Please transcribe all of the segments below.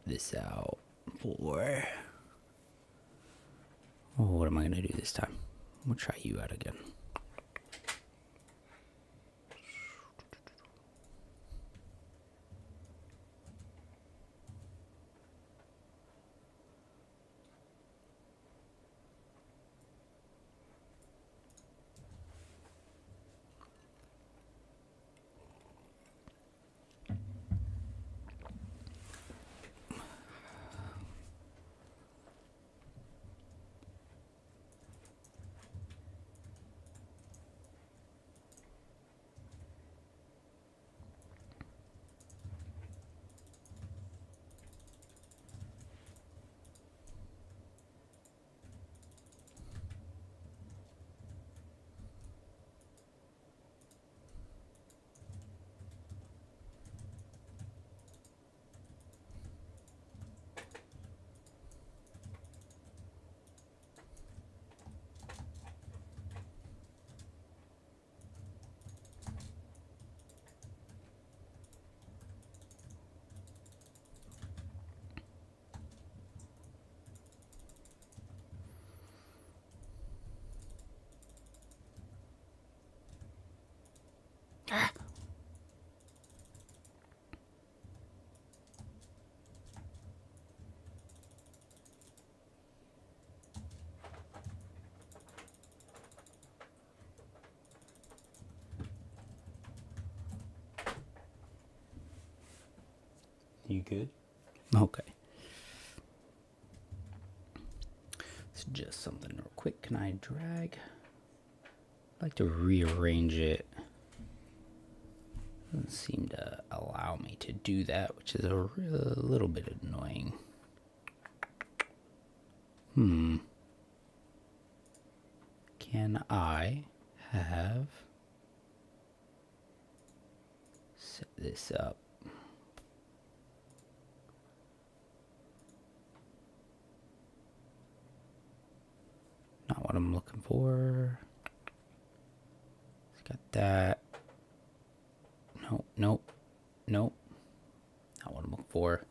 this out for... Oh, what am I going to do this time? I'm going to try you out again. You good? Okay. It's just something real quick. Can I drag? I'd like to rearrange it. Doesn't seem to allow me to do that, which is a little bit annoying. Can I have set this up? Not what I'm looking for. It's got that. Nope, nope, nope. Not what I'm looking for.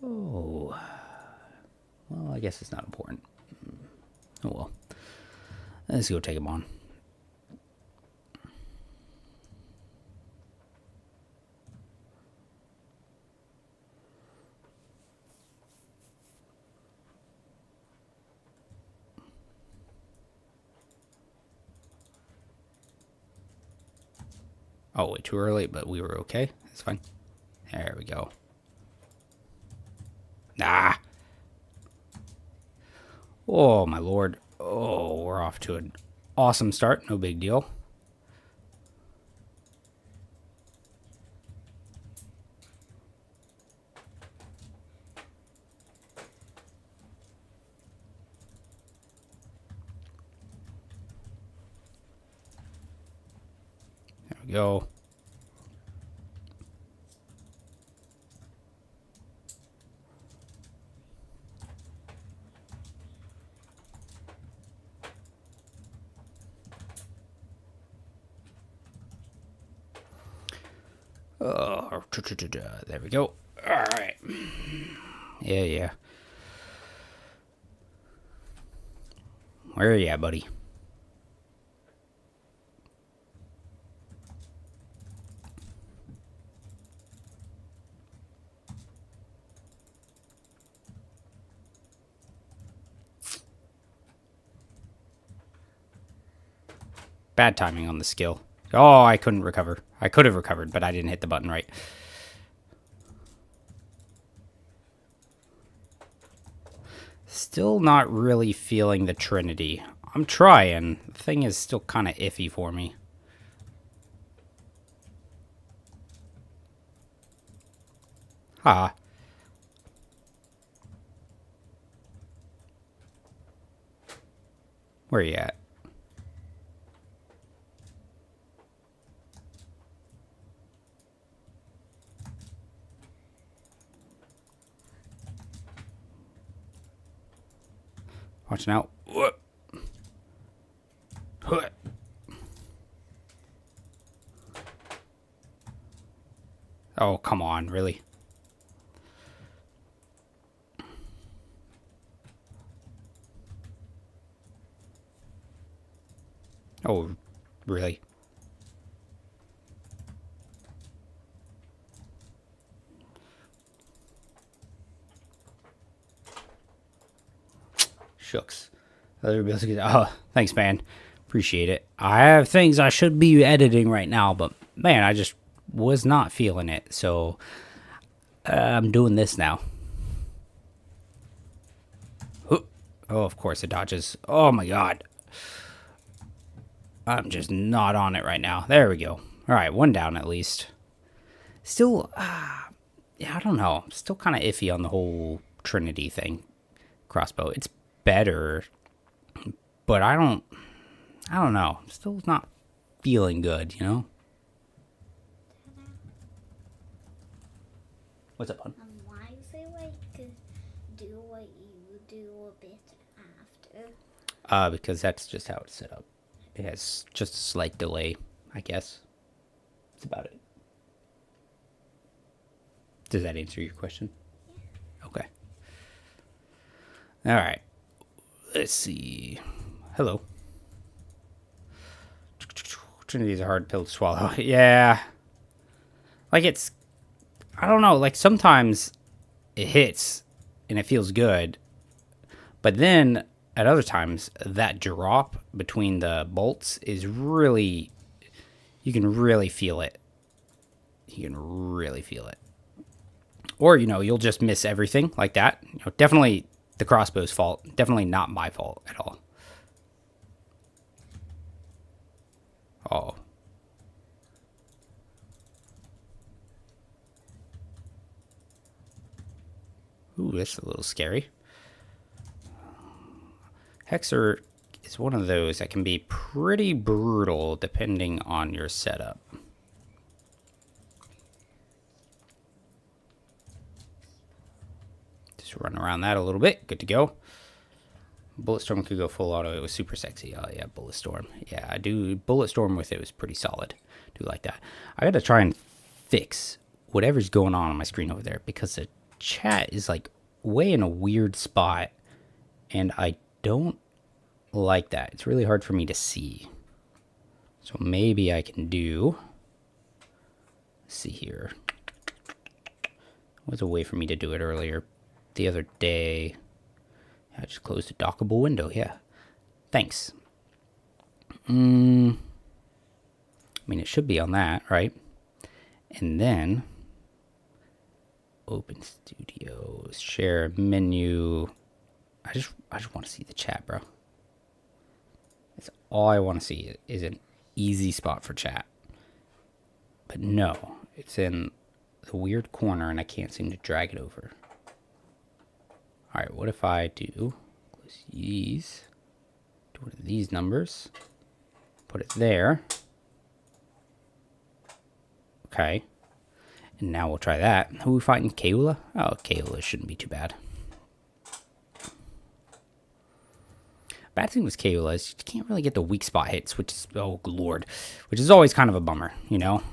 Oh. Well, I guess it's not important. Oh well. Let's go take him on. Oh, way too early, but we were okay. It's fine. There we go. Ah! Oh, my lord. Oh, we're off to an awesome start. No big deal. There we go. Oh, there we go. All right. Yeah. Where are you at, buddy? Bad timing on the skill. Oh, I couldn't recover. I could have recovered, but I didn't hit the button right. Still not really feeling the Trinity. I'm trying. The thing is still kind of iffy for me. Ha. Where are you at? Watching out. Oh, come on, really? Oh, really? Shucks. Oh, thanks, man. Appreciate it. I have things I should be editing right now, but man, I just was not feeling it. So I'm doing this now. Oh, of course it dodges. Oh my god. I'm just not on it right now. There we go. All right, one down at least. Still, yeah, I don't know. Still kind of iffy on the whole Trinity thing. Crossbow. It's better, but I don't know. Still not feeling good, you know? What's up, hon? Why is it like do what you do a bit after? Because that's just how it's set up. It has just a slight delay, I guess. That's about it. Does that answer your question? Yeah. Okay. All right. Let's see. Hello. Trinity's a hard pill to swallow. Yeah. Like it's, I don't know, like sometimes it hits and it feels good. But then at other times, that drop between the bolts is really, you can really feel it. You can really feel it. Or, you know, you'll just miss everything like that. You know, definitely the crossbow's fault. Definitely not my fault at all. Oh. Ooh, that's a little scary. Hexer is one of those that can be pretty brutal depending on your setup. Just run around that a little bit. Good to go. Bulletstorm could go full auto. It was super sexy. Oh, yeah, Bulletstorm. Yeah, I do. Bulletstorm with it was pretty solid. Do like that. I got to try and fix whatever's going on my screen over there because the chat is like way in a weird spot and I don't like that. It's really hard for me to see. So maybe I can do, let's see here. Was a way for me to do it earlier the other day. I just closed a dockable window. Yeah. Thanks. I mean, it should be on that, right? And then open studios, share menu. I just want to see the chat, bro. That's all I want to see is an easy spot for chat. But no, it's in the weird corner and I can't seem to drag it over. All right, what if I do these, do one of these numbers, put it there. Okay. And now we'll try that. Who are we fighting? Kaula? Oh, Kaula shouldn't be too bad. Bad thing with Kaula is you can't really get the weak spot hits, which is, oh lord, which is always kind of a bummer, you know?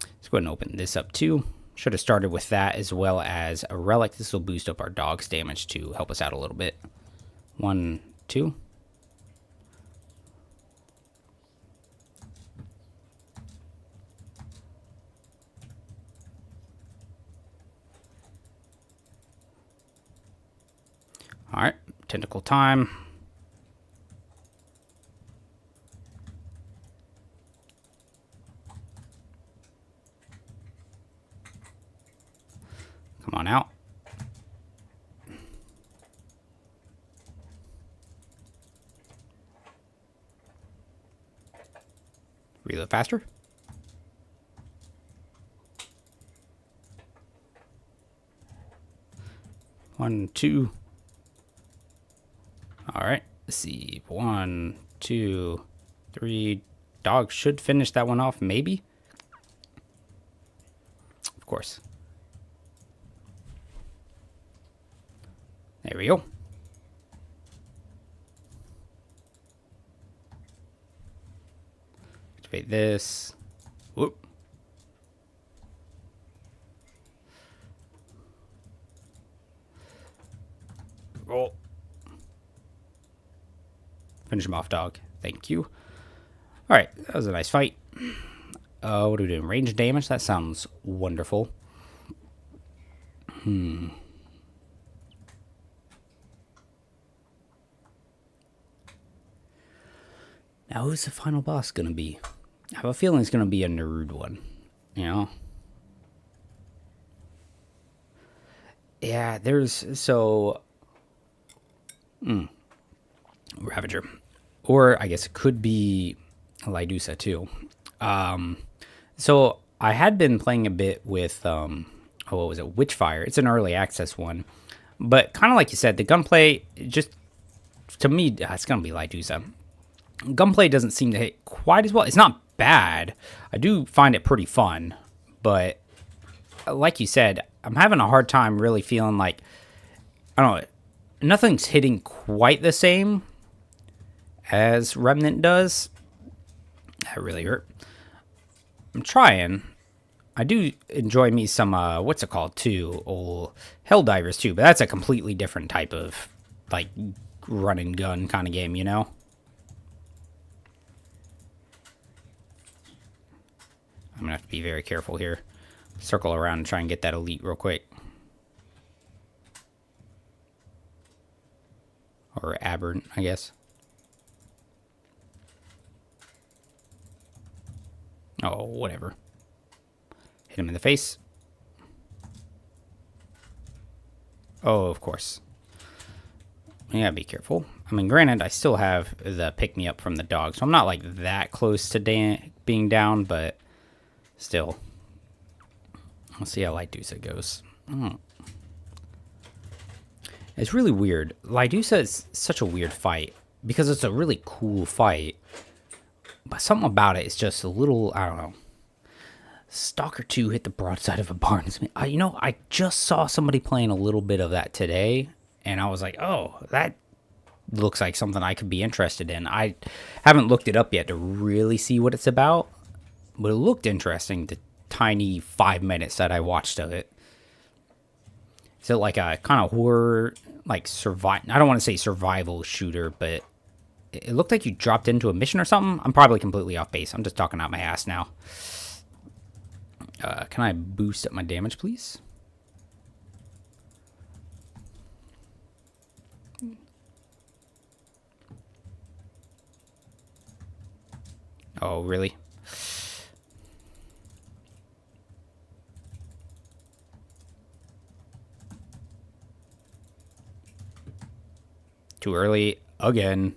Let's go ahead and open this up too. Should have started with that as well as a relic. This will boost up our dog's damage to help us out a little bit. 1, 2. All right, tentacle time. Come on out. Reload faster. One, two. All right, let's see. 1, 2, 3. Dog should finish that one off, maybe. Of course. There we go. Activate this. Whoop. Roll. Finish him off, dog. Thank you. Alright, that was a nice fight. What are we doing? Range damage? That sounds wonderful. Now, who's the final boss gonna be? I have a feeling it's gonna be a Naruto one. You know? Yeah, there's... So... Ravager. Or, I guess it could be Lydusa, too. So, I had been playing a bit with... what was it? Witchfire. It's an early access one. But, kind of like you said, the gunplay, just... To me, it's gonna be Lydusa. Gunplay doesn't seem to hit quite as well. It's not bad. I do find it pretty fun. But, like you said, I'm having a hard time really feeling like... I don't know. Nothing's hitting quite the same as Remnant does. That really hurt. I'm trying. I do enjoy me some, what's it called, too? Old Helldivers, too. But that's a completely different type of, like, run and gun kind of game, you know? I'm going to have to be very careful here. Circle around and try and get that elite real quick. Or Aberrant, I guess. Oh, whatever. Hit him in the face. Oh, of course. Yeah, be careful. I mean, granted, I still have the pick-me-up from the dog, so I'm not, like, that close to being down, but still. Let's see how Lydusa goes. It's really weird. Lydusa is such a weird fight, because it's a really cool fight, but something about it is just a little, I don't know. Stalker 2 hit the broadside of a barnsmith. You know, I just saw somebody playing a little bit of that today, and I was like, oh, that looks like something I could be interested in. I haven't looked it up yet to really see what it's about, but it looked interesting, the tiny 5 minutes that I watched of it. Is it like a kind of horror, like I don't want to say survival shooter, but it looked like you dropped into a mission or something. I'm probably completely off base. I'm just talking out my ass now. Can I boost up my damage, please? Oh, really? Too early again.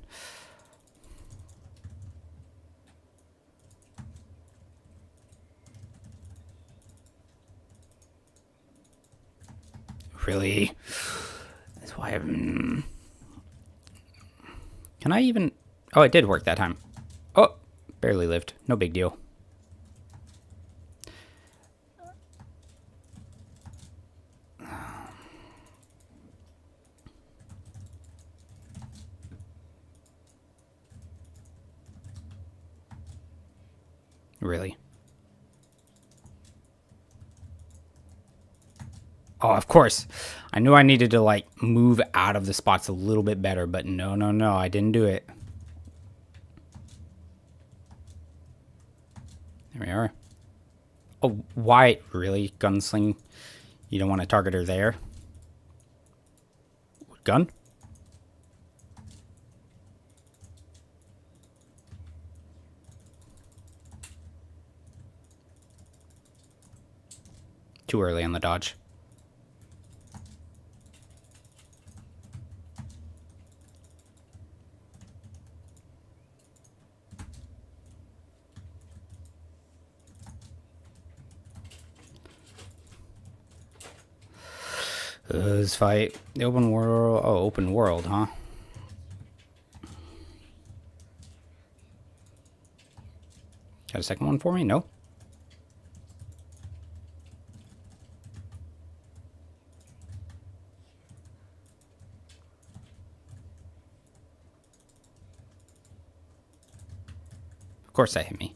Really? That's why Can I even... Oh, it did work that time. Oh, barely lived. No big deal. Really? Oh, of course. I knew I needed to, like, move out of the spots a little bit better, but no, I didn't do it. There we are. Oh, why? Really? Gunsling? You don't want to target her there? Gun? Too early on the dodge. This fight. The open world. Oh, open world, huh? Got a second one for me? No? Of course that hit me.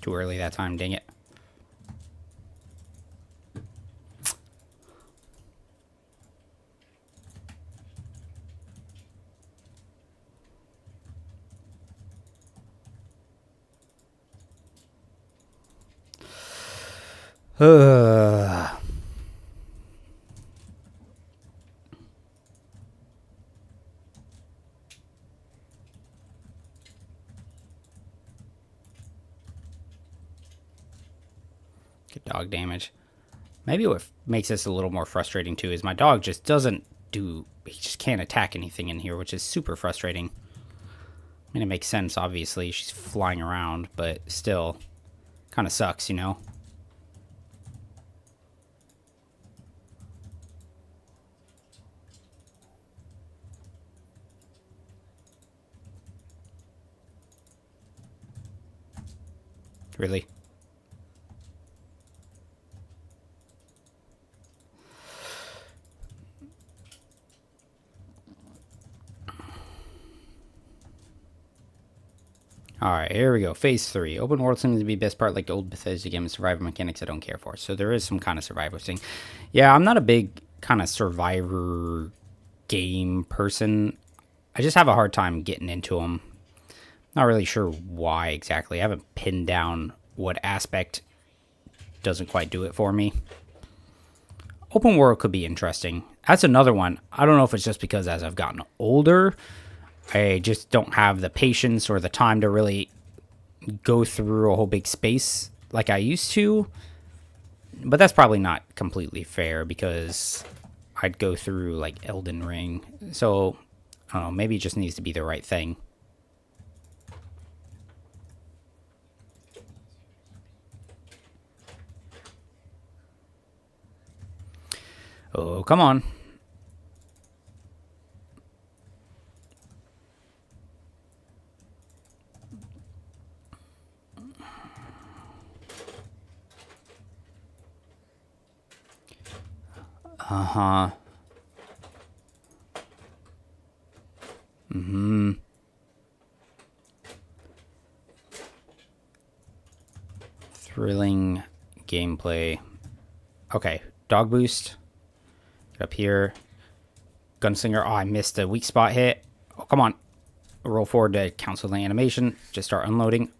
Too early that time, dang it. Good dog damage. Maybe what makes this a little more frustrating too is my dog just doesn't do, he just can't attack anything in here, which is super frustrating. I mean, it makes sense, obviously. She's flying around, but still kind of sucks, you know? Really? Alright, here we go. Phase 3. Open world seems to be best part like the old Bethesda game with survival mechanics I don't care for. So there is some kind of survivor thing. Yeah, I'm not a big kind of survivor game person. I just have a hard time getting into them. Not really sure why exactly. I haven't pinned down what aspect doesn't quite do it for me. Open world could be interesting. That's another one. I don't know if it's just because as I've gotten older, I just don't have the patience or the time to really go through a whole big space like I used to. But that's probably not completely fair because I'd go through like Elden Ring. So, I don't know, maybe it just needs to be the right thing. Oh, come on. Uh-huh. Mm-hmm. Thrilling gameplay. Okay, dog boost. Get up here. Gunslinger. Oh, I missed a weak spot hit. Oh, come on. Roll forward to cancel the animation. Just start unloading.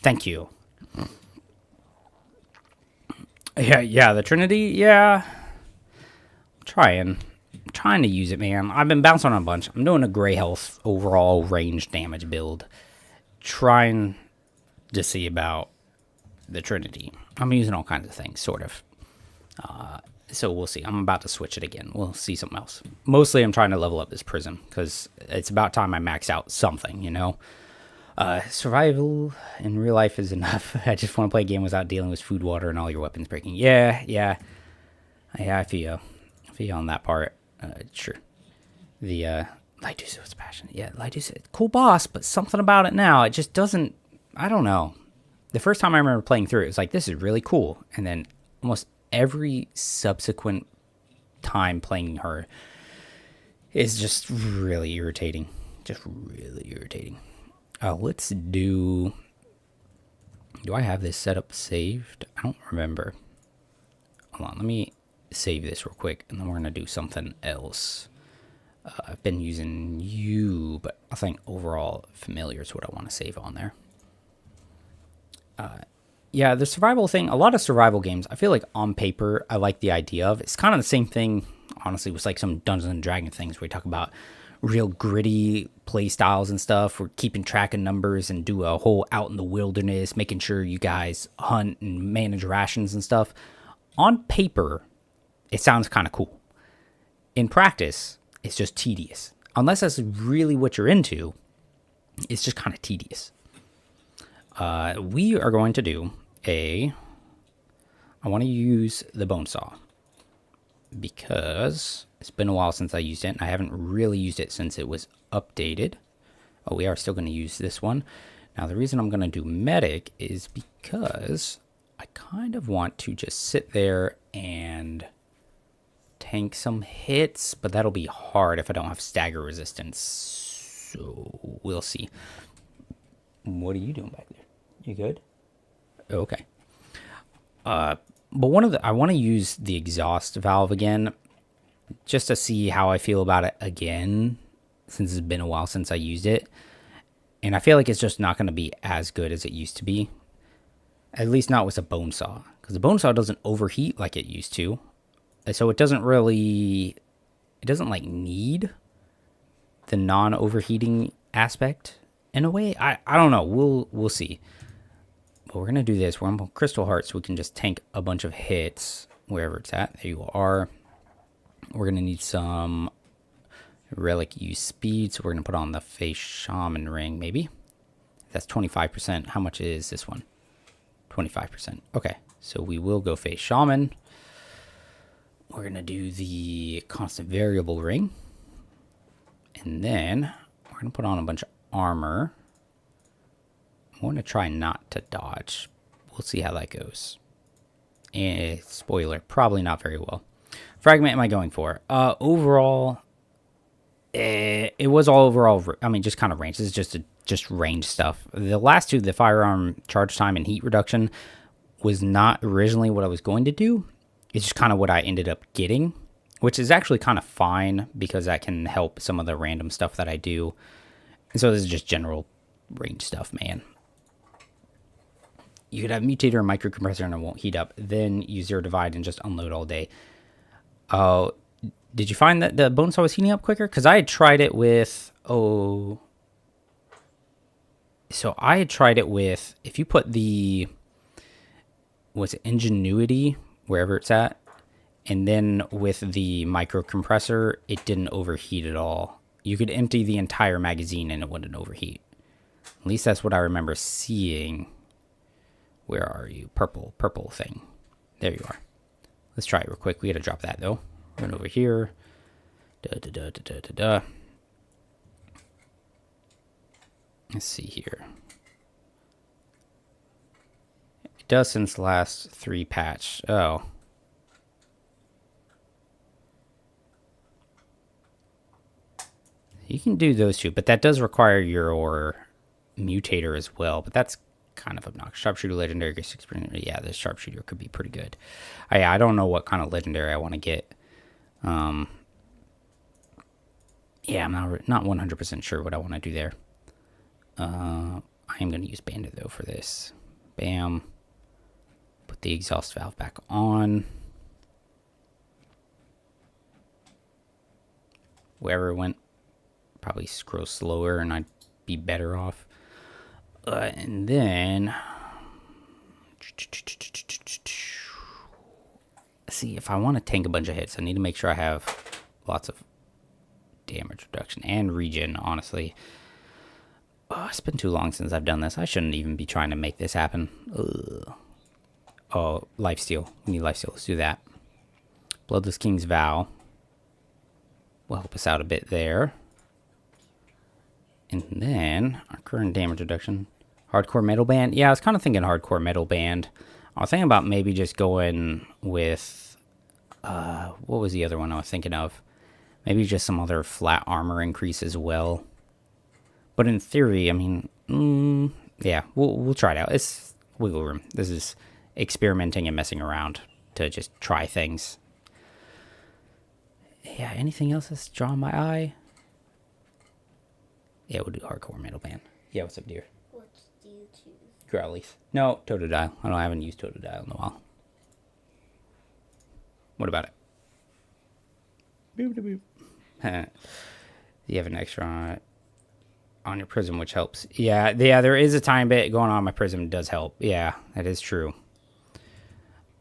Thank you. Yeah, the Trinity, yeah. I'm trying to use it, man. I've been bouncing on a bunch. I'm doing a gray health overall range damage build. Trying to see about the Trinity. I'm using all kinds of things, sort of. So we'll see. I'm about to switch it again. We'll see something else. Mostly I'm trying to level up this Prism, because it's about time I max out something, you know? Survival in real life is enough. I just want to play a game without dealing with food, water, and all your weapons breaking. Yeah, I feel you on that part. Sure. The, Lydusa was passionate. Yeah, Lydusa, cool boss, but something about it now, it just doesn't, I don't know. The first time I remember playing through it, it was like, this is really cool. And then almost every subsequent time playing her is just really irritating. Just really irritating. Let's do I have this setup saved? I don't remember. Hold on, let me save this real quick, and then we're going to do something else. I've been using you, but I think overall familiar is what I want to save on there. Yeah, the survival thing, a lot of survival games, I feel like on paper, I like the idea of. It's kind of the same thing, honestly, with like some Dungeons and Dragons things where we talk about real gritty play styles and stuff. We're keeping track of numbers and do a whole out in the wilderness, making sure you guys hunt and manage rations and stuff. On paper, it sounds kind of cool. In practice, it's just tedious. Unless that's really what you're into, it's just kind of tedious. We are going to do I want to use the bone saw because it's been a while since I used it, and I haven't really used it since it was updated. Oh, we are still going to use this one. Now, the reason I'm going to do medic is because I kind of want to just sit there and tank some hits, but that'll be hard if I don't have stagger resistance. So, we'll see. What are you doing back there? You good? Okay. But I want to use the exhaust valve again, just to see how I feel about it again, since it's been a while since I used it. And I feel like it's just not going to be as good as it used to be. At least not with a bone saw, because the bone saw doesn't overheat like it used to. So it doesn't really, it doesn't like need the non-overheating aspect in a way. I don't know. We'll see. But we're gonna do this. We're gonna put Crystal Heart so we can just tank a bunch of hits wherever it's at. There you are. We're gonna need some relic use speed, so we're gonna put on the Face Shaman ring. Maybe that's 25%. How much is this one? 25%. Okay, so we will go Face Shaman. We're gonna do the constant variable ring, and then we're gonna put on a bunch of armor. I want to try not to dodge. We'll see how that goes. And spoiler, probably not very well. Fragment am I going for? Overall, it was all overall. I mean, just kind of range. This is just range stuff. The last two, the firearm charge time and heat reduction, was not originally what I was going to do. It's just kind of what I ended up getting, which is actually kind of fine because that can help some of the random stuff that I do. And so this is just general range stuff, man. You could have mutator and micro compressor and it won't heat up. Then use zero divide and just unload all day. Did you find that the bone saw was heating up quicker? Because I had tried it with, so I had tried it with, if you put the, what's it, Ingenuity, wherever it's at, and then with the micro compressor, it didn't overheat at all. You could empty the entire magazine and it wouldn't overheat. At least that's what I remember seeing. Where are you? Purple thing. There you are. Let's try it real quick. We gotta drop that though. Run over here. Let's see here. It does since the last 3 patch. Oh. You can do those two, but that does require your mutator as well. But that's kind of obnoxious. Sharpshooter legendary gets 6%. Yeah, this sharpshooter could be pretty good. I don't know what kind of legendary I want to get. Yeah, I'm not 100% sure what I want to do there. I am going to use Bandit though for this. Bam. Put the exhaust valve back on. Wherever it went, probably scroll slower and I'd be better off. And then, see, if I want to tank a bunch of hits, I need to make sure I have lots of damage reduction and regen, honestly. It's been too long since I've done this. I shouldn't even be trying to make this happen. Ugh. Oh, lifesteal. We need lifesteal. Let's do that. Bloodless King's Vow will help us out a bit there. And then, our current damage reduction. Hardcore Metal Band. Yeah, I was kind of thinking Hardcore Metal Band. I was thinking about maybe just going with, what was the other one I was thinking of? Maybe just some other flat armor increase as well. But in theory, I mean, yeah, we'll try it out. It's wiggle room. This is experimenting and messing around to just try things. Yeah, anything else that's drawing my eye? Yeah, we'll do Hardcore Metal Band. Yeah, what's up, dear? What do you choose? Growlies. No, Totodile. I haven't used Totodile in a while. What about it? Boop, boop, boop. You have an extra on your prism, which helps. Yeah, there is a time bit going on my prism. It does help. Yeah, that is true.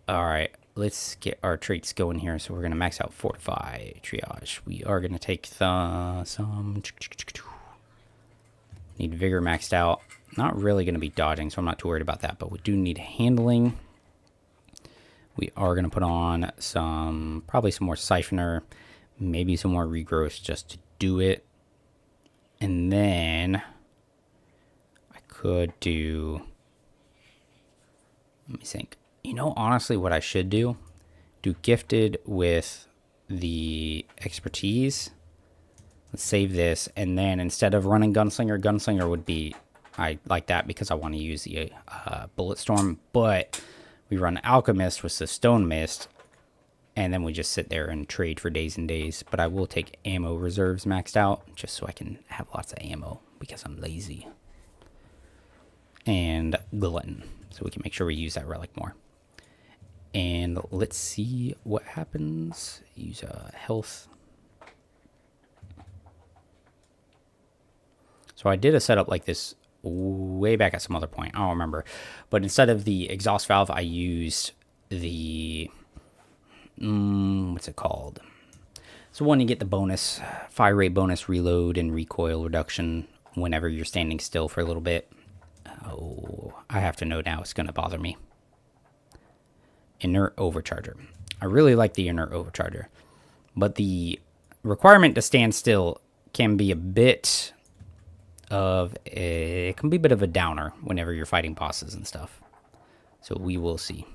All right, let's get our traits going here. So we're going to max out Fortify, Triage. We are going to take some... Need Vigor maxed out. Not really going to be dodging, so I'm not too worried about that. But we do need Handling. We are going to put on probably some more Siphoner. Maybe some more Regrowth just to do it. And then I could do... Let me think. You know, honestly, what I should do Gifted with the Expertise. Let's save this, and then instead of running Gunslinger would be, I like that because I want to use the Bulletstorm, but we run Alchemist with the Stone Mist, and then we just sit there and trade for days and days. But I will take ammo reserves maxed out, just so I can have lots of ammo, because I'm lazy. And Glutton. so we can make sure we use that relic more. And let's see what happens. Use health. So I did a setup like this way back at some other point. I don't remember. But instead of the exhaust valve, I used the... what's it called? So one, you get the bonus, fire rate bonus, reload, and recoil reduction whenever you're standing still for a little bit. Oh, I have to know now. It's going to bother me. Inert overcharger. I really like the inert overcharger. But the requirement to stand still can be a bit of a downer whenever you're fighting bosses and stuff. So we will see.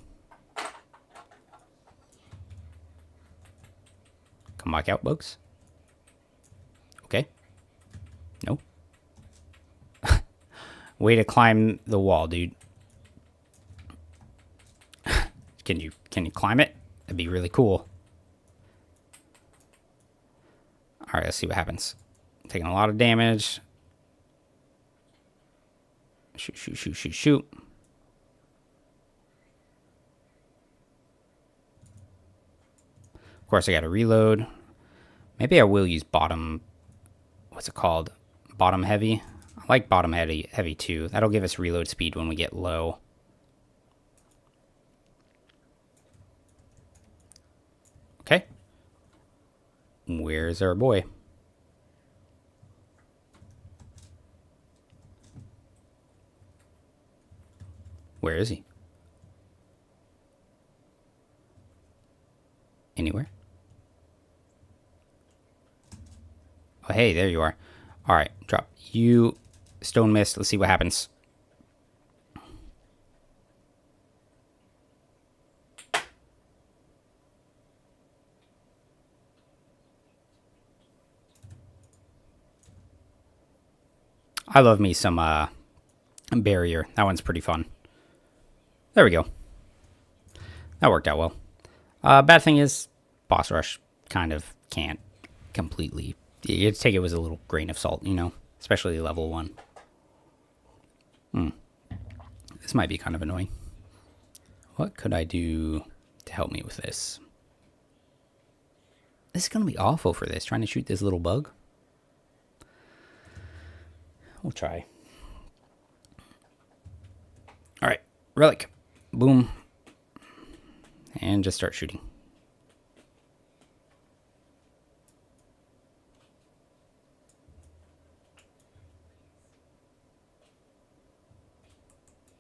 Come back out, bugs. Okay. No. Way to climb the wall, dude. Can you climb it? That'd be really cool. All right, let's see what happens. Taking a lot of damage. Shoot, shoot, shoot, shoot, shoot. Of course, I got to reload. Maybe I will use bottom... What's it called? Bottom heavy? I like bottom heavy too. That'll give us reload speed when we get low. Okay. Where's our boy? Where is he? Anywhere? Oh, hey, there you are. All right, drop you. Stone Mist. Let's see what happens. I love me some barrier. That one's pretty fun. There we go. That worked out well. Bad thing is, boss rush kind of can't completely... You have to take it with a little grain of salt, you know? Especially level 1. This might be kind of annoying. What could I do to help me with this? This is going to be awful for this, trying to shoot this little bug. We'll try. Alright, relic. Boom. And just start shooting.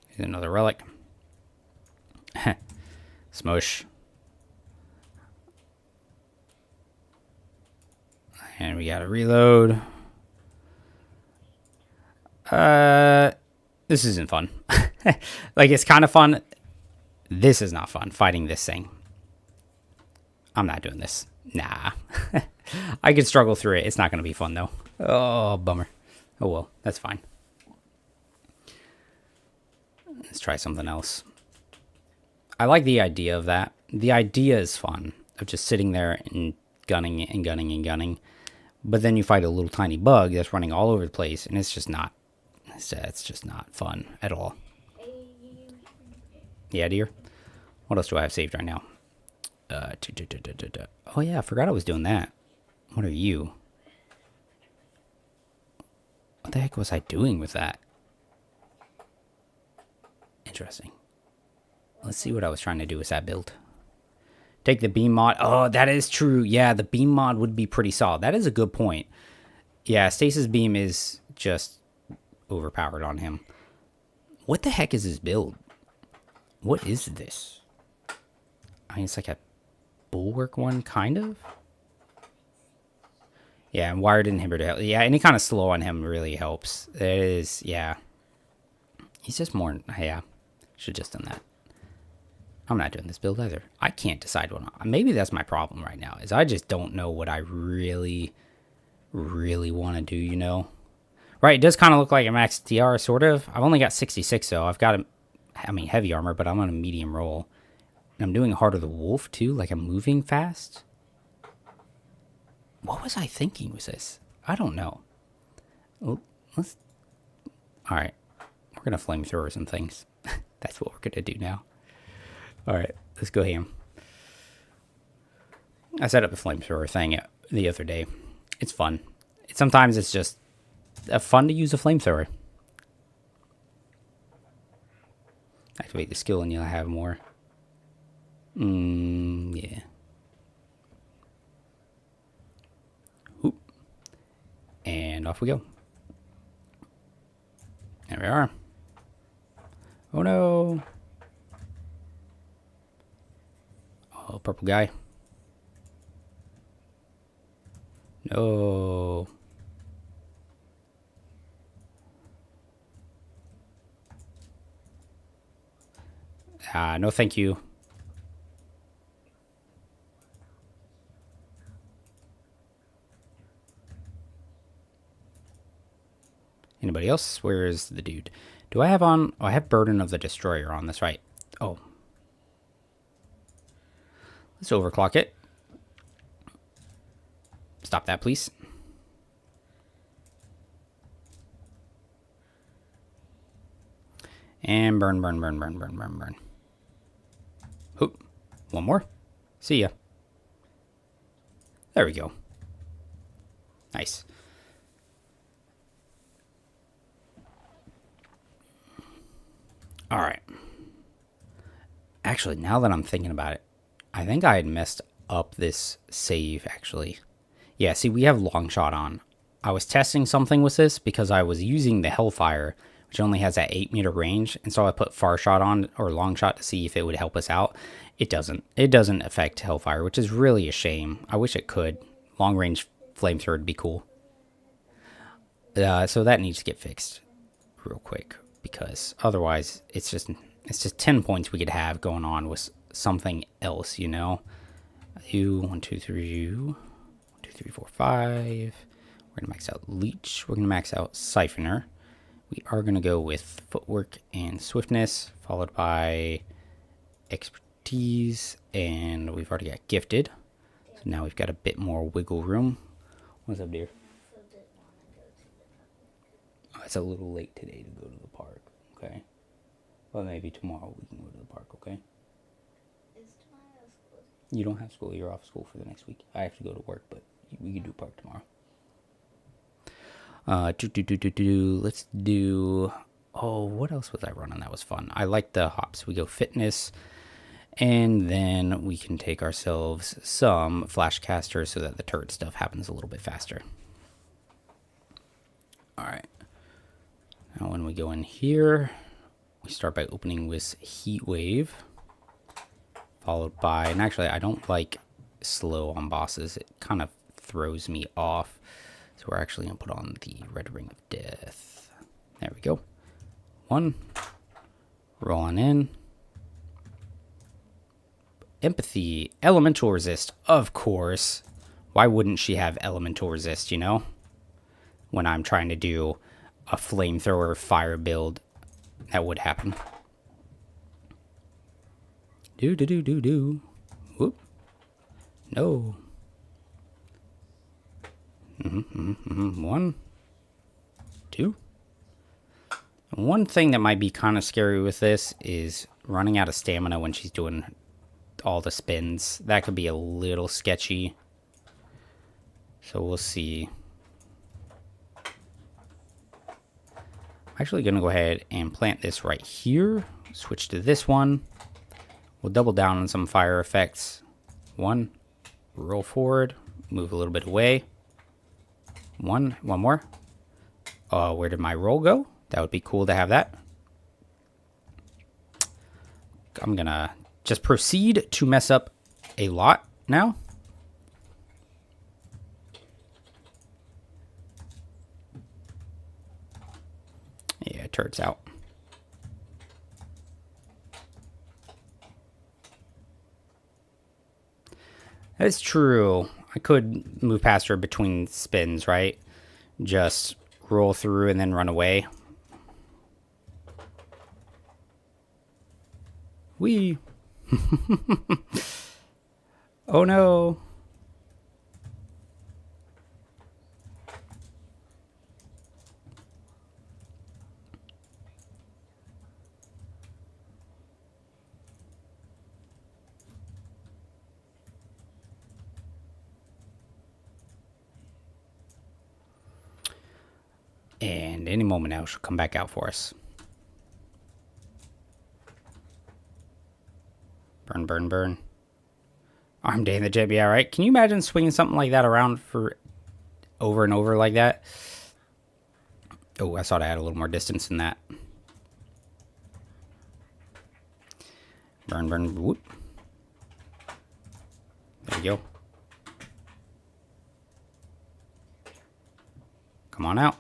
Here's another relic. Smush. And we gotta reload. This isn't fun. Like, it's kind of fun. This is not fun, fighting this thing. I'm not doing this. Nah. I could struggle through it. It's not going to be fun, though. Oh, bummer. Oh, well. That's fine. Let's try something else. I like the idea of that. The idea is fun, of just sitting there and gunning and gunning and gunning. But then you fight a little tiny bug that's running all over the place, and it's just not... It's just not fun at all. Yeah, dear. What else do I have saved right now? Oh, yeah, I forgot I was doing that. What are you? What the heck was I doing with that? Interesting. Let's see what I was trying to do with that build. Take the beam mod. Oh, that is true. Yeah, the beam mod would be pretty solid. That is a good point. Yeah, stasis beam is just overpowered on him. What the heck is his build? What is this? I mean, it's like a bulwark one, kind of. Yeah, and wired inhibitor. Yeah, any kind of slow on him really helps. It is, yeah. He's just more, yeah. Should have just done that. I'm not doing this build either. I can't decide what maybe that's my problem right now, is I just don't know what I really want to do, you know? Right, it does kind of look like a max TR, sort of. I've only got 66, though. I've got, heavy armor, but I'm on a medium roll. And I'm doing Heart of the Wolf, too. Like, I'm moving fast. What was I thinking with this? I don't know. Alright. We're going to flamethrower some things. That's what we're gonna do now. All right, let's go ham. I set up the flamethrower thing the other day. It's fun. Sometimes it's just fun to use a flamethrower. Activate the skill and you'll have more. Yeah. Oop. And off we go. There we are. Oh no. Oh, purple guy. No. No thank you. Anybody else? Where is the dude? Do I have on... Oh, I have Burden of the Destroyer on. That's right. Oh. Let's overclock it. Stop that, please. And burn, burn, burn, burn, burn, burn, burn. Oop. One more. See ya. There we go. Nice. All right. Actually, now that I'm thinking about it, I think I had messed up this save, actually. Yeah, see, we have long shot on. I was testing something with this because I was using the Hellfire, which only has that 8-meter range, and so I put far shot on, or long shot, to see if it would help us out. It doesn't. It doesn't affect Hellfire, which is really a shame. I wish it could. Long range flamethrower would be cool. So that needs to get fixed real quick, because otherwise it's just 10 points we could have going on with something else, you know. 1, 2, 3, 1, 2, 3, 4, 5. We're gonna max out Leech. We're gonna max out Siphoner. We are gonna go with Footwork and Swiftness, followed by Expertise, and we've already got Gifted. So now we've got a bit more wiggle room. What's up, dear? Oh, it's a little late today to go to the park. Okay. Well, maybe tomorrow we can go to the park, okay? Is tomorrow school? You don't have school. You're off school for the next week. I have to go to work, but we can do park tomorrow. Let's do... Oh, what else was I running? That was fun. I like the hops. We go Fitness, and then we can take ourselves some Flash Casters so that the turret stuff happens a little bit faster. All right. Now when we go in here, we start by opening with Heat Wave, followed by, and actually I don't like slow on bosses. It kind of throws me off. So we're actually going to put on the Red Ring of Death. There we go. 1. Roll on in. Empathy. Elemental Resist. Of course. Why wouldn't she have Elemental Resist, you know? When I'm trying to do a flamethrower fire build, that would happen. Do. Whoop. No. 1, 2. One thing that might be kind of scary with this is running out of stamina when she's doing all the spins. That could be a little sketchy. So we'll see. I'm actually going to go ahead and plant this right here. Switch to this one. We'll double down on some fire effects. 1. Roll forward. Move a little bit away. One more. Where did my roll go? That would be cool to have that. I'm gonna just proceed to mess up a lot now. Yeah, turret's out. That is true. I could move past her between spins, right? Just roll through and then run away. Whee! Oh no! And any moment now, she'll come back out for us. Burn, burn, burn. Arm day in the jet, yeah, right? Can you imagine swinging something like that around for over and over like that? Oh, I thought I had a little more distance than that. Burn, burn, whoop. There we go. Come on out.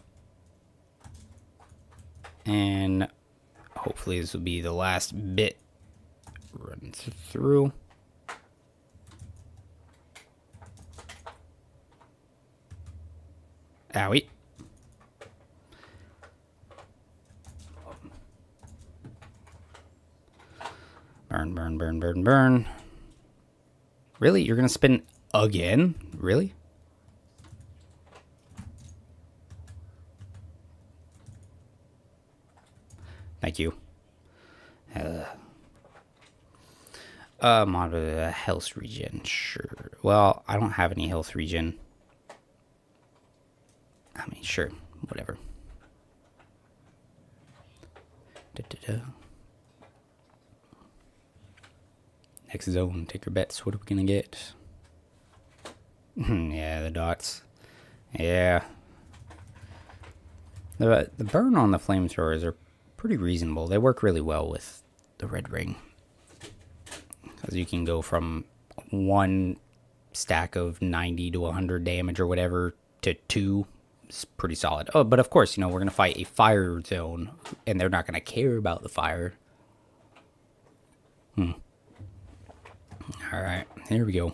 And hopefully this will be the last bit. Run through. Owie. Burn, burn, burn, burn, burn. Really? You're going to spin again? Really? Thank you. On a health regen, sure. Well, I don't have any health regen. I mean, sure, whatever. Next zone, take your bets. What are we gonna get? Yeah, the dots. Yeah. The burn on the flamethrowers are pretty reasonable. They work really well with the red ring. Because you can go from one stack of 90 to 100 damage or whatever to 2. It's pretty solid. Oh, but of course, you know, we're going to fight a fire zone, and they're not going to care about the fire. Alright, here we go.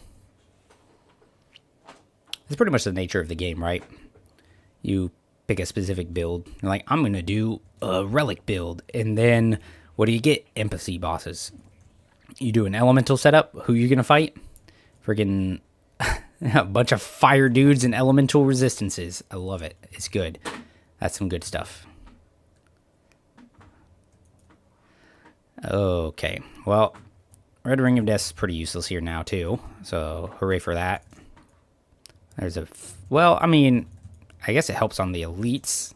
It's pretty much the nature of the game, right? You pick a specific build. You're like, I'm going to do a relic build. And then, what do you get? Empathy bosses. You do an elemental setup. Who you going to fight? Friggin' a bunch of fire dudes and elemental resistances. I love it. It's good. That's some good stuff. Okay. Well, Red Ring of Death is pretty useless here now, too. So, hooray for that. There's a... Well, I mean, I guess it helps on the elites,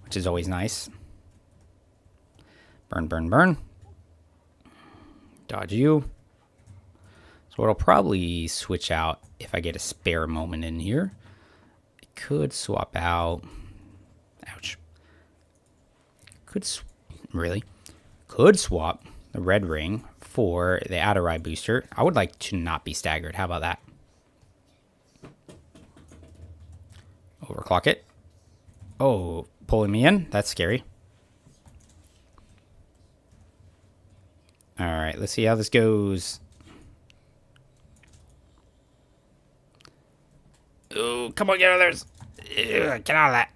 which is always nice. Burn, burn, burn. Dodge you. So what I'll probably switch out if I get a spare moment in here. I could swap out... Ouch. Could swap the red ring for the Adorai booster. I would like to not be staggered. How about that? Overclock it. Oh, pulling me in? That's scary. Alright, let's see how this goes. Oh, come on, get out of there. Get out of that.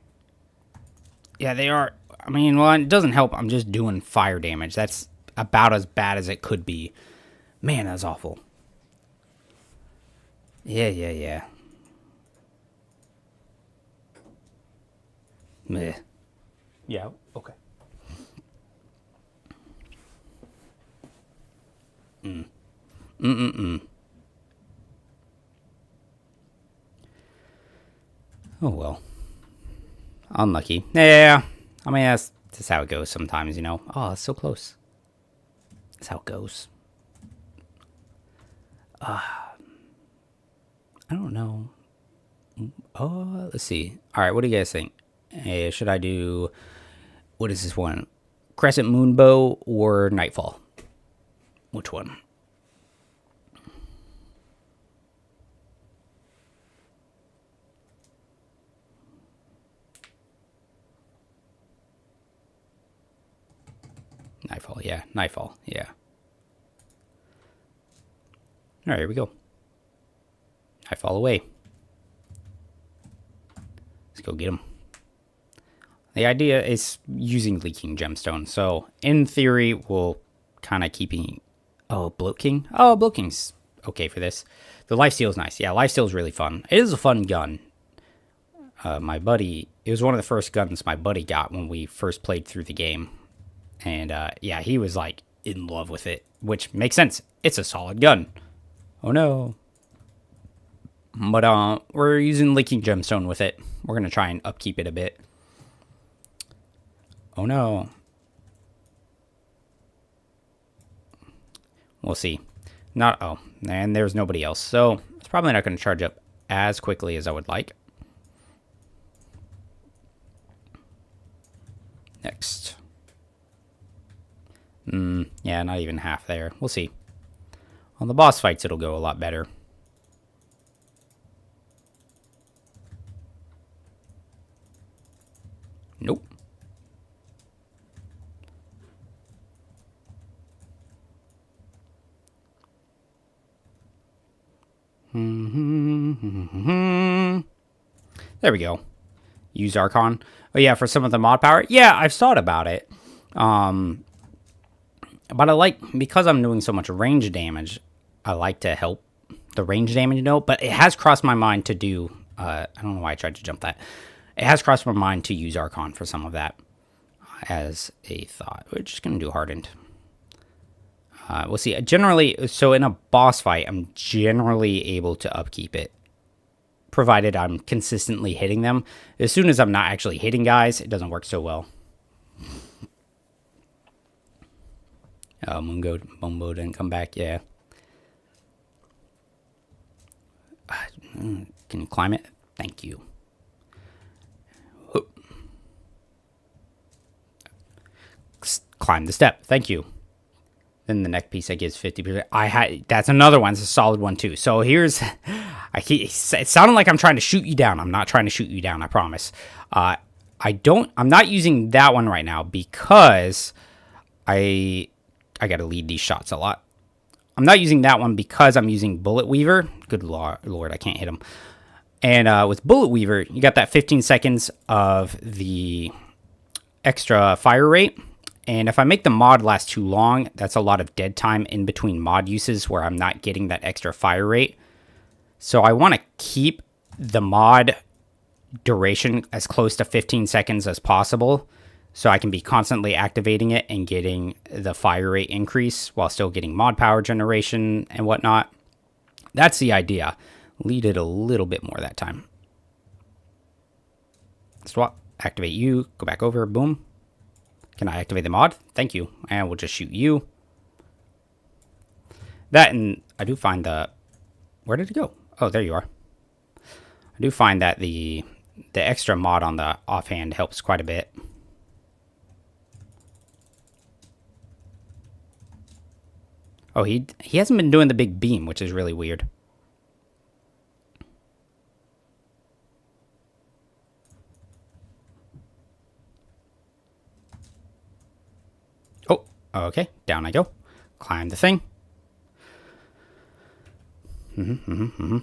Yeah, they are. I mean, well, it doesn't help. I'm just doing fire damage. That's about as bad as it could be. Man, that's awful. Yeah. Meh. Yeah, okay. Oh, well. Unlucky. Yeah. I mean, that's how it goes sometimes, you know. Oh, it's so close. That's how it goes. I don't know. Let's see. All right, what do you guys think? Should I do... What is this one? Crescent Moonbow or Nightfall? Which one? Nightfall, yeah. Nightfall, yeah. Alright, here we go. Nightfall away. Let's go get him. The idea is using Leaking Gemstone. So, in theory, we'll kind of keeping... Oh, Bloat King? Oh, Bloat King's okay for this. The Lifesteal is nice. Yeah, Lifesteal is really fun. It is a fun gun. My buddy... It was one of the first guns my buddy got when we first played through the game. And, yeah, he was, like, in love with it. Which makes sense. It's a solid gun. Oh, no. But, we're using Leaking Gemstone with it. We're going to try and upkeep it a bit. Oh no. We'll see. Not, oh, and there's nobody else. So it's probably not going to charge up as quickly as I would like. Next. Yeah, not even half there. We'll see. On the boss fights, it'll go a lot better. Nope. There we go. Use Archon. Oh yeah, for some of the mod power. Yeah, I've thought about it. But I like, because I'm doing so much range damage, I like to help the range damage note. But it has crossed my mind to do, I don't know why I tried to jump that. It has crossed my mind to use Archon for some of that as a thought. We're just going to do Hardened. We'll see. Generally, so in a boss fight, I'm generally able to upkeep it, provided I'm consistently hitting them. As soon as I'm not actually hitting guys, it doesn't work so well. Mumbo didn't come back, yeah. Can you climb it? Thank you. Whoop. Climb the step, thank you. Then the neck piece that gives 50%. That's another one. It's a solid one too. So here's, it sounded like I'm trying to shoot you down. I'm not trying to shoot you down. I promise. I'm not using that one right now because I got to lead these shots a lot. I'm not using that one because I'm using Bullet Weaver. Good Lord, I can't hit him. And with Bullet Weaver, you got that 15 seconds of the extra fire rate. And if I make the mod last too long, that's a lot of dead time in between mod uses where I'm not getting that extra fire rate. So I want to keep the mod duration as close to 15 seconds as possible so I can be constantly activating it and getting the fire rate increase while still getting mod power generation and whatnot. That's the idea. Lead it a little bit more that time. Swap, activate you, go back over, boom. Can I activate the mod? Thank you. And we'll just shoot you. That, and I do find the... Where did it go? Oh, there you are. I do find that the extra mod on the offhand helps quite a bit. Oh, he hasn't been doing the big beam, which is really weird. Okay, down I go. Climb the thing. Oh,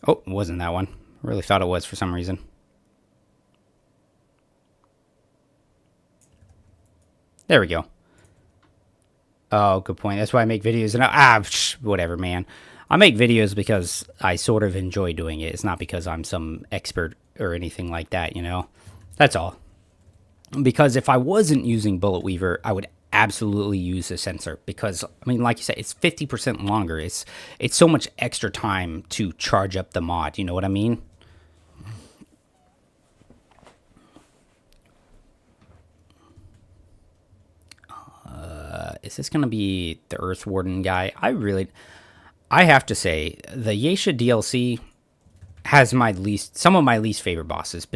it wasn't that one. I really thought it was for some reason. There we go. Oh, good point. That's why I make videos. And whatever, man. I make videos because I sort of enjoy doing it. It's not because I'm some expert or anything like that, you know? That's all. Because if I wasn't using Bullet Weaver, I would absolutely use a sensor. Because, I mean, like you said, it's 50% longer. It's so much extra time to charge up the mod. You know what I mean? Is this going to be the Earth Warden guy? I have to say, the Yeisha DLC has some of my least favorite bosses.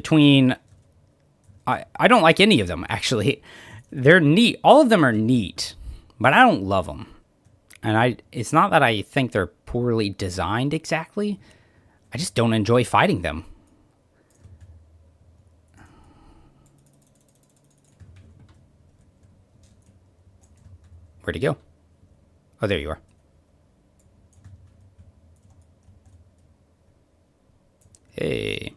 I don't like any of them, actually. They're neat. All of them are neat, but I don't love them. And it's not that I think they're poorly designed exactly. I just don't enjoy fighting them. Where'd he go? Oh, there you are. Hey.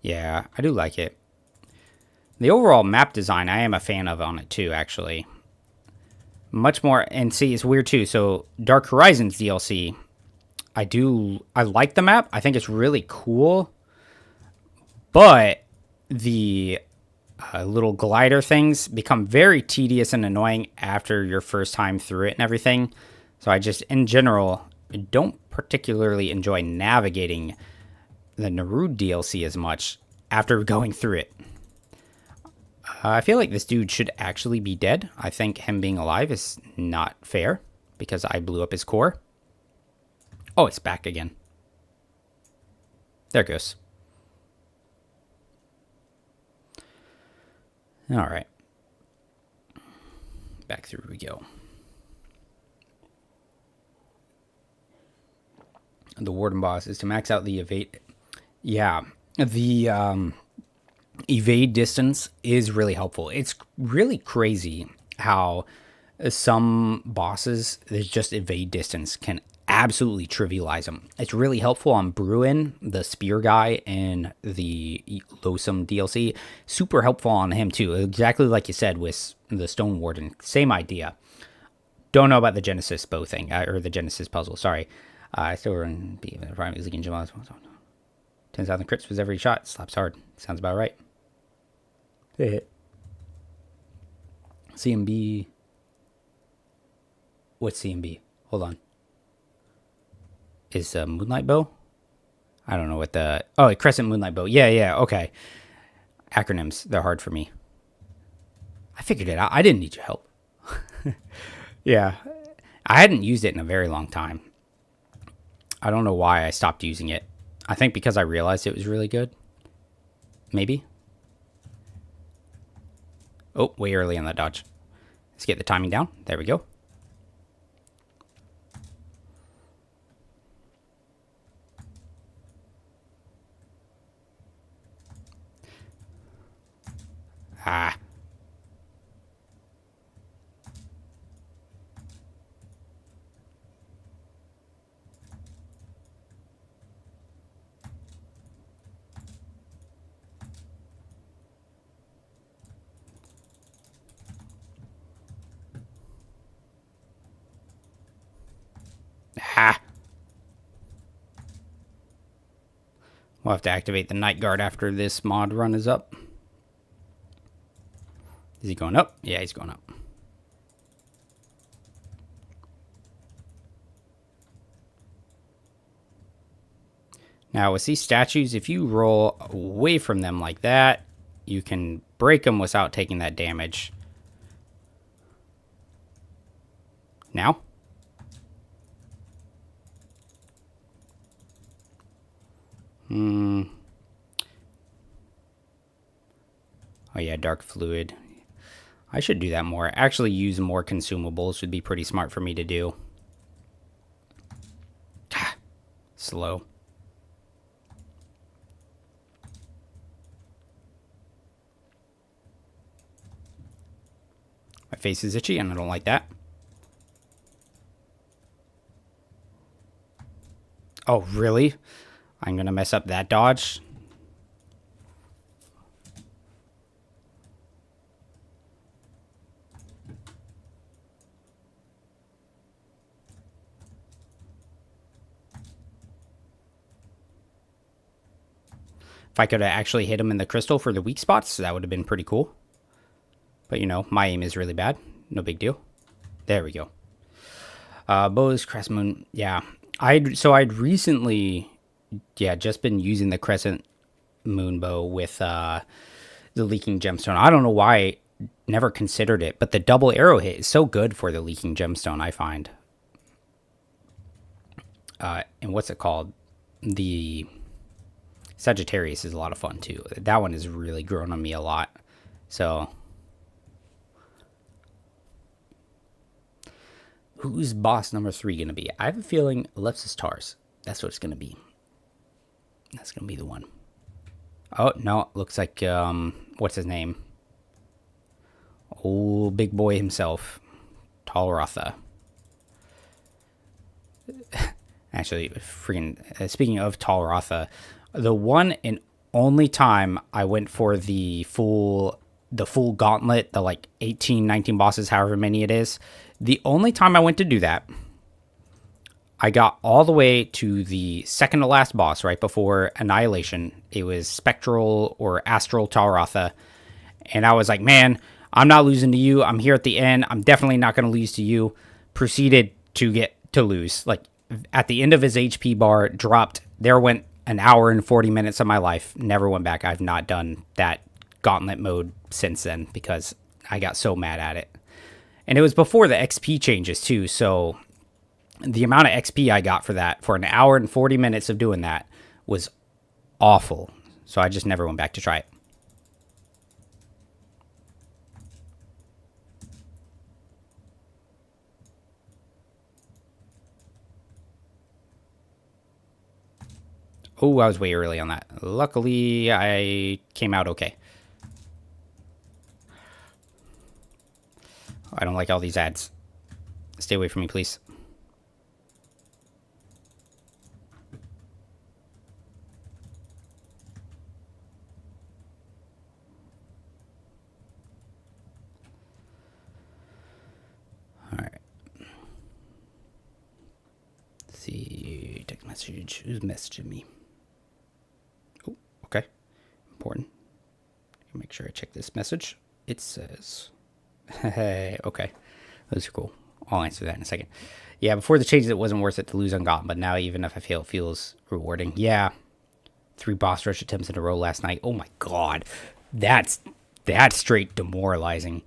Yeah, I do like it. The overall map design, I am a fan of on it too, actually. Much more, and see, it's weird too. So, Dark Horizons DLC, I like the map. I think it's really cool. But the little glider things become very tedious and annoying after your first time through it and everything. So I just, in general, don't particularly enjoy navigating the Naruto DLC as much after going through it. I feel like this dude should actually be dead. I think him being alive is not fair because I blew up his core. Oh, it's back again. There it goes. All right. Back through we go. The Warden boss is to max out the evade. Yeah, the evade distance is really helpful. It's really crazy how some bosses that just evade distance can absolutely trivialize them. It's really helpful on Bruin, the spear guy in the Losum DLC. Super helpful on him too. Exactly like you said with the Stone Warden. Same idea. Don't know about the Genesis bow thing, or the Genesis puzzle. Sorry. I still run the prime music in Jamal. 10,000 crits with every shot. Slaps hard. Sounds about right. Hit. CMB. What's CMB? Hold on. Is Moonlight Bow? I don't know what the... Oh, Crescent Moonlight Bow. Yeah, okay. Acronyms. They're hard for me. I figured it out. I didn't need your help. Yeah. I hadn't used it in a very long time. I don't know why I stopped using it. I think because I realized it was really good. Maybe. Oh, way early on that dodge. Let's get the timing down. There we go. Ah. Ah. We'll have to activate the Night Guard after this mod run is up. Is he going up? Yeah, he's going up. Now, with these statues, if you roll away from them like that, you can break them without taking that damage. Now? Oh yeah, dark fluid. I should do that more. Actually use more consumables would be pretty smart for me to do. Slow. My face is itchy and I don't like that. Oh, really? I'm gonna mess up that dodge. If I could have actually hit him in the crystal for the weak spots, that would have been pretty cool. But, you know, my aim is really bad. No big deal. There we go. Bows, Crescent Moon. Yeah. I'd recently, just been using the Crescent Moon Bow with the Leaking Gemstone. I don't know why I never considered it, but the double arrow hit is so good for the Leaking Gemstone, I find. And what's it called? The Sagittarius is a lot of fun too. That one has really grown on me a lot. So, who's boss number 3 gonna be? I have a feeling Ellipsis Tars. That's what it's gonna be. That's gonna be the one. Oh no, looks like what's his name? Oh, big boy himself, Talrotha. Actually, freaking speaking of Talrotha, the one and only time I went for the full gauntlet, the like 18, 19 bosses, however many it is, the only time I went to do that, I got all the way to the second to last boss right before Annihilation. It was Spectral or Astral Taratha. And I was like, man, I'm not losing to you. I'm here at the end. I'm definitely not going to lose to you. Proceeded to lose. Like, at the end of his HP bar, dropped. There went an hour and 40 minutes of my life. Never went back. I've not done that gauntlet mode since then because I got so mad at it. And it was before the XP changes too, so the amount of XP I got for that, for an hour and 40 minutes of doing that, was awful. So I just never went back to try it. Oh, I was way early on that. Luckily, I came out okay. I don't like all these ads. Stay away from me, please. Alright. Let's see. Text message. Who's messaging me? Oh, okay. Important. Make sure I check this message. It says... Hey, okay. Those are cool. I'll answer that in a second. Yeah, before the changes, it wasn't worth it to lose Ungotten, but now even if I fail, it feels rewarding. Yeah. 3 boss rush attempts in a row last night. Oh my god. That's straight demoralizing.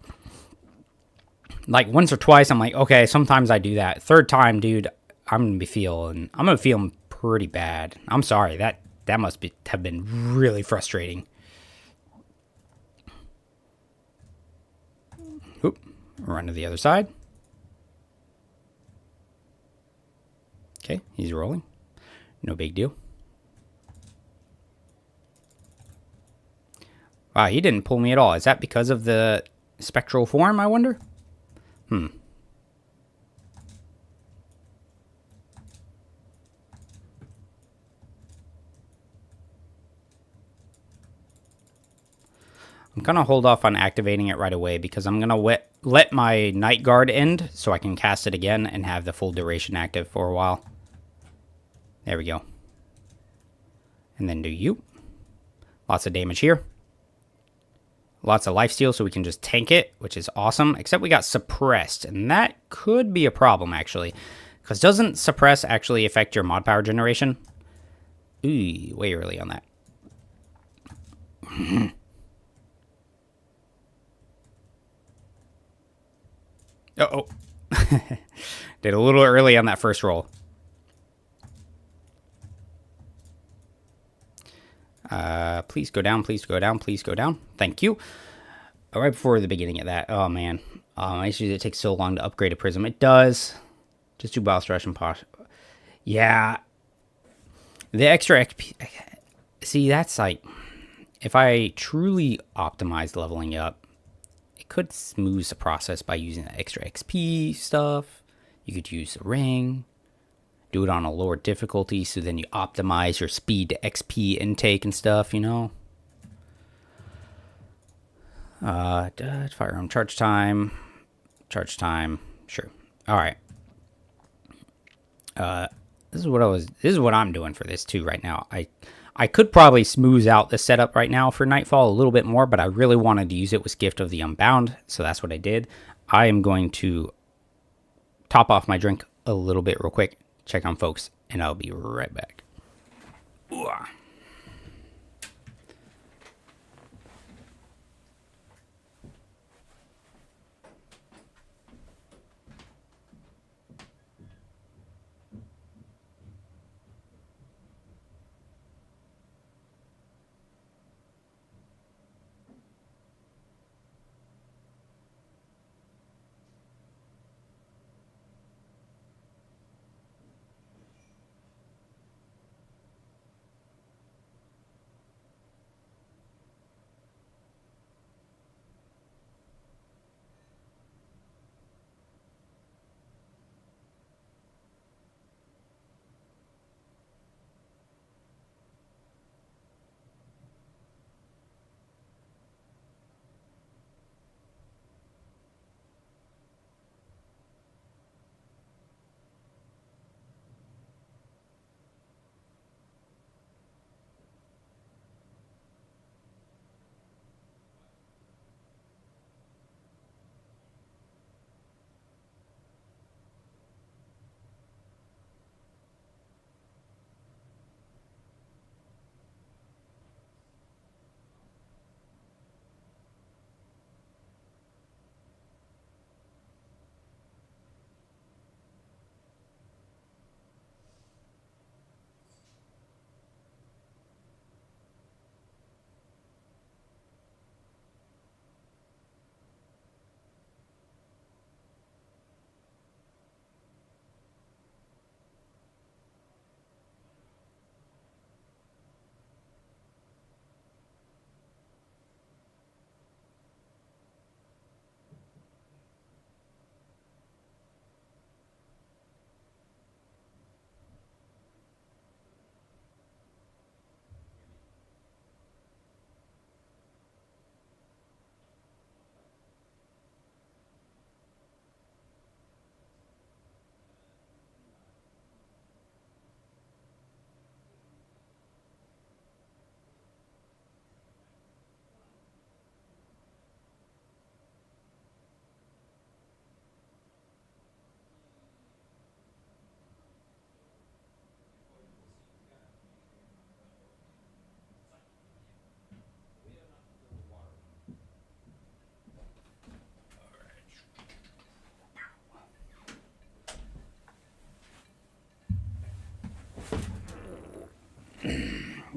Like, once or twice, I'm like, okay, sometimes I do that. Third time, dude, I'm gonna be feeling pretty bad. I'm sorry. That must have been really frustrating. Oop. Run to the other side. Okay, he's rolling. No big deal. Wow, he didn't pull me at all. Is that because of the spectral form, I wonder? I'm going to hold off on activating it right away because I'm going to let my Night Guard end so I can cast it again and have the full duration active for a while. There we go. And then do you. Lots of damage here. Lots of lifesteal so we can just tank it, which is awesome. Except we got suppressed, and that could be a problem, actually. Because doesn't suppress actually affect your mod power generation? Ooh, way early on that. Uh-oh. Did a little early on that first roll. Please go down, please go down, please go down. Thank you. Right before the beginning of that. Oh, man. Actually, it takes so long to upgrade a prism. It does. Just do boss rush and posh. Yeah. The extra XP. See, that's like... If I truly optimized leveling up, it could smooth the process by using the extra XP stuff. You could use the ring. Do it on a lower difficulty, so then you optimize your speed to XP intake and stuff, you know? Firearm charge time. Charge time. Sure. Alright. This is what I'm doing for this too right now. I could probably smooth out the setup right now for Nightfall a little bit more, but I really wanted to use it with Gift of the Unbound, so that's what I did. I am going to top off my drink a little bit real quick, check on folks, and I'll be right back. Ooh.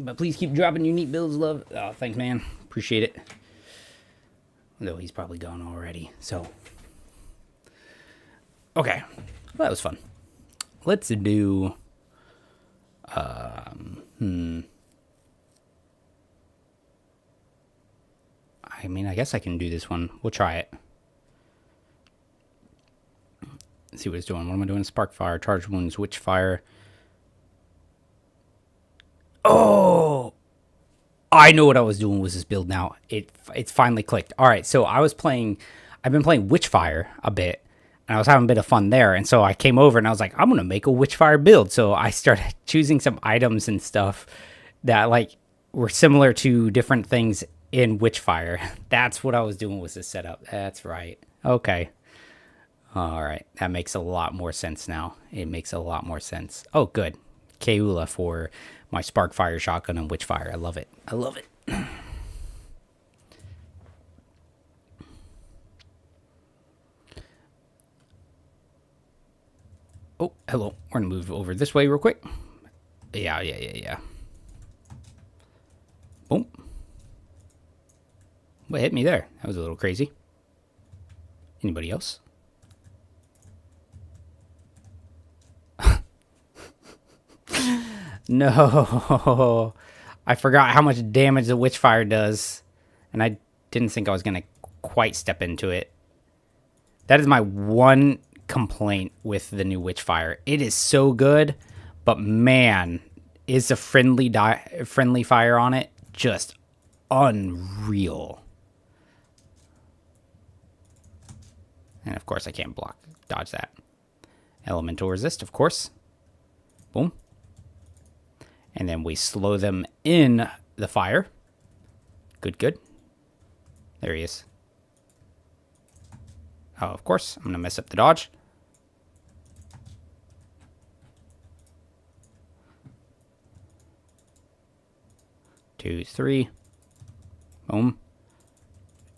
But please keep dropping unique builds, love. Oh, thanks, man. Appreciate it. Though he's probably gone already, so. Okay. Well, that was fun. Let's do... I mean, I guess I can do this one. We'll try it. Let's see what it's doing. What am I doing? Sparkfire, charge wounds, Witchfire. Oh! I know what I was doing with this build now. It's finally clicked. All right, so I've been playing Witchfire a bit, and I was having a bit of fun there. And so I came over and I was like, I'm gonna make a Witchfire build. So I started choosing some items and stuff that like were similar to different things in Witchfire. That's what I was doing with this setup. That's right. Okay. All right, that makes a lot more sense now. It makes a lot more sense. Oh, good. Keula for my Sparkfire shotgun and Witchfire. I love it. I love it. Oh, hello. We're going to move over this way real quick. Yeah. Boom. What hit me there? That was a little crazy. Anybody else? No. I forgot how much damage the Witchfire does. And I didn't think I was going to quite step into it. That is my one complaint with the new Witchfire. It is so good, but man, is the friendly fire on it just unreal. And of course I can't dodge that. Elemental resist, of course. Boom. And then we slow them in the fire. Good. There he is. Oh, of course. I'm going to mess up the dodge. Two, three. Boom.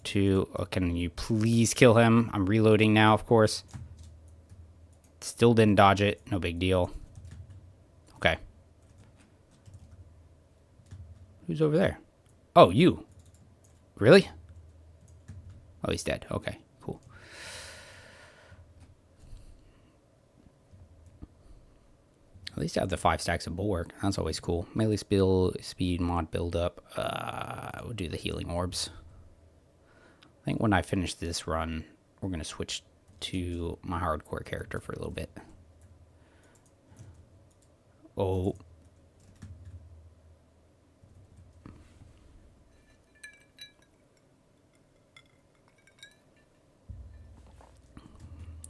Two. Oh, can you please kill him? I'm reloading now, of course. Still didn't dodge it. No big deal. Okay. Who's over there? Oh, you. Really? Oh, he's dead. Okay, cool. At least I have the 5 stacks of bulwark. That's always cool. Melee speed mod build up. We'll do the healing orbs. I think when I finish this run, we're going to switch to my hardcore character for a little bit. Oh.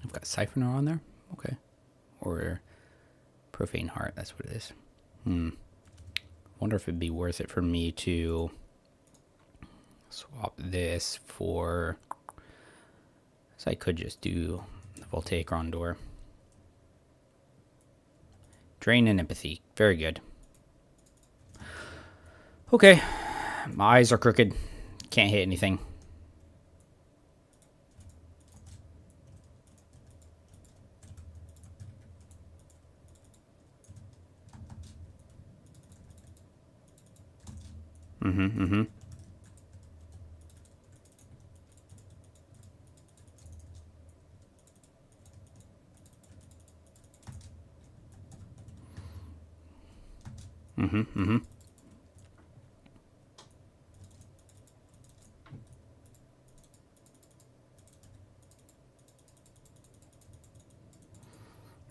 I've got Siphoner on there. Okay. Or Profane Heart. That's what it is. Wonder if it'd be worth it for me to swap this for... So I could just do the Voltaic Rondor. Drain and Empathy. Very good. Okay. My eyes are crooked. Can't hit anything.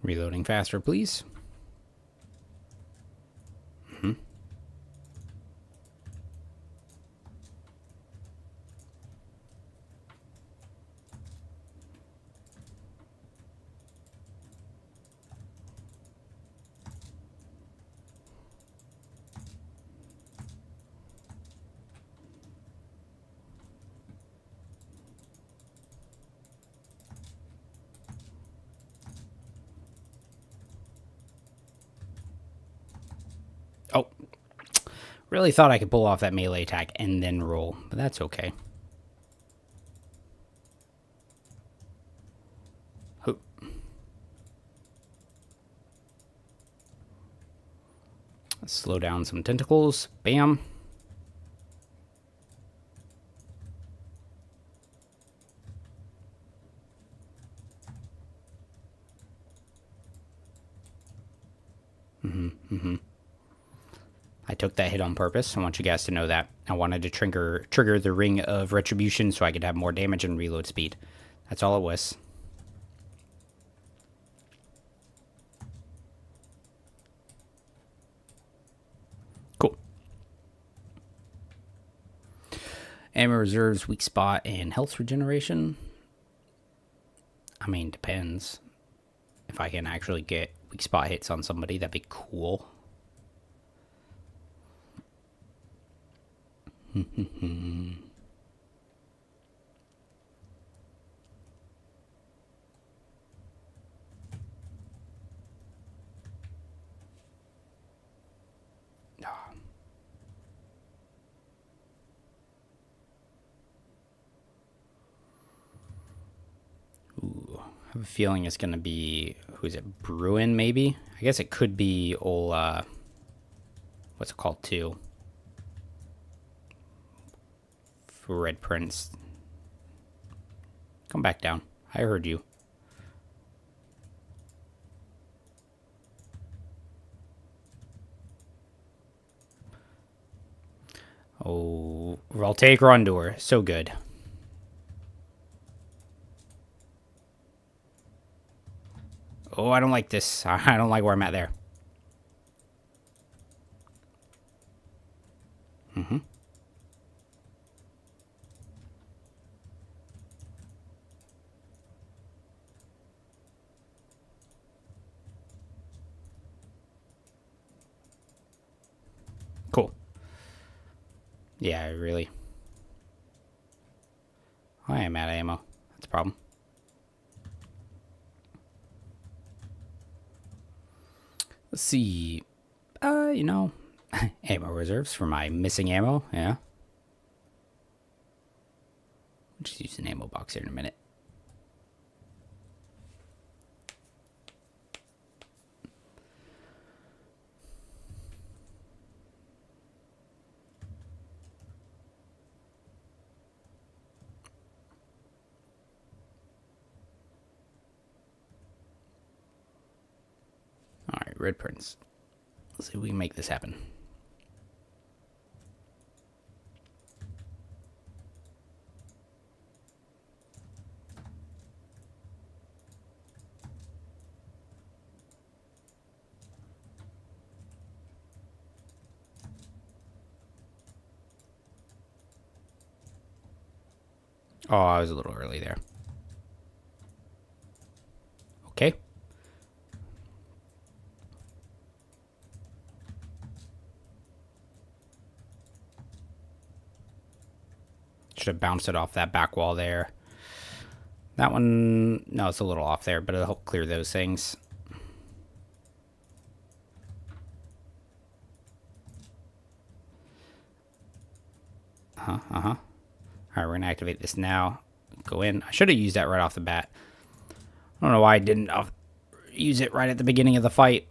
Reloading faster, please. Oh, really thought I could pull off that melee attack and then roll, but that's okay. Slow down some tentacles. Bam. I took that hit on purpose. I want you guys to know that. I wanted to trigger the Ring of Retribution so I could have more damage and reload speed. That's all it was. Cool. Ammo reserves, weak spot, and health regeneration. I mean, depends. If I can actually get weak spot hits on somebody, that'd be cool. Ooh, I have a feeling it's going to be, who's it, Bruin maybe? I guess it could be old, what's it called, too? For Red Prince. Come back down. I heard you. Oh, Voltaic Rondor. So good. Oh, I don't like this. I don't like where I'm at there. Cool. Yeah, really. I am out of ammo. That's a problem. Let's see. You know, ammo reserves for my missing ammo. Yeah. I'll just use an ammo box here in a minute. All right, Red Prince. Let's see if we can make this happen. Oh, I was a little early there. Okay. Should have bounced it off that back wall there. That one, no, it's a little off there, but it'll help clear those things. All right, we're going to activate this now. Go in. I should have used that right off the bat. I don't know why I didn't use it right at the beginning of the fight.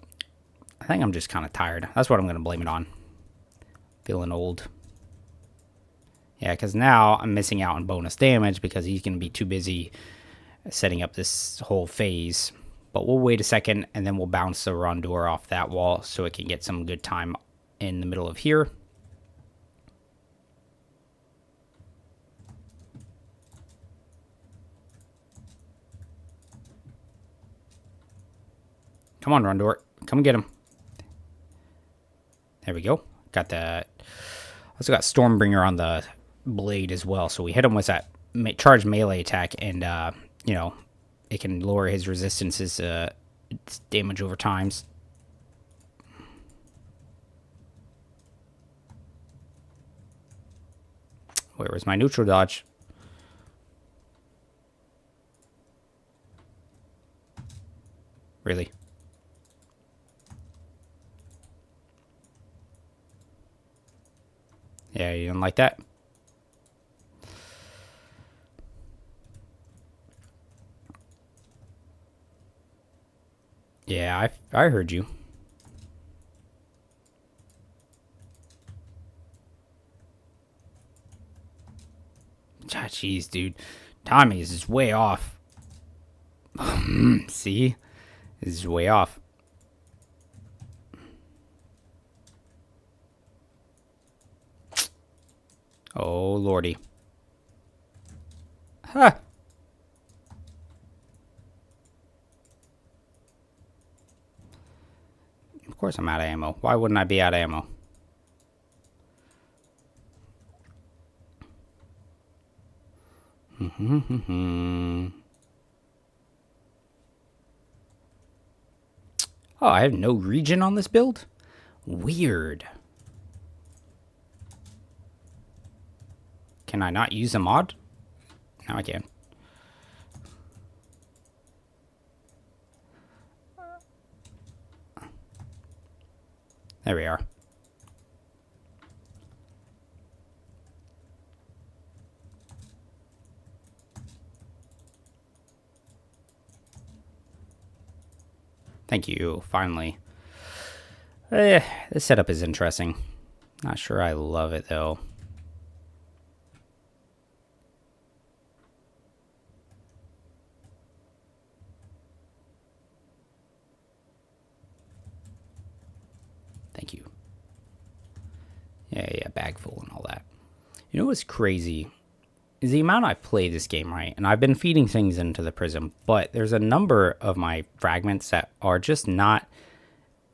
I think I'm just kind of tired. That's what I'm going to blame it on. Feeling old. Yeah, because now I'm missing out on bonus damage because he's going to be too busy setting up this whole phase. But we'll wait a second, and then we'll bounce the Rondor off that wall so it can get some good time in the middle of here. Come on, Rondor. Come get him. There we go. Got that. Also got Stormbringer on the blade as well. So we hit him with that charged melee attack, and, you know, it can lower his resistance's damage over times. Where was my neutral dodge? Really? Yeah, you didn't like that? Yeah, I heard you. Jeez, dude. Timing is just way off. See? This is way off. Oh, lordy. Huh. Of course I'm out of ammo. Why wouldn't I be out of ammo? Oh, I have no regen on this build? Weird. Can I not use a mod? Now I can. There we are. Thank you, finally. This setup is interesting. Not sure I love it, though. Thank you. Yeah, bag full and all that. You know what's crazy? Is the amount I play this game, right? And I've been feeding things into the prism, but there's a number of my fragments that are just not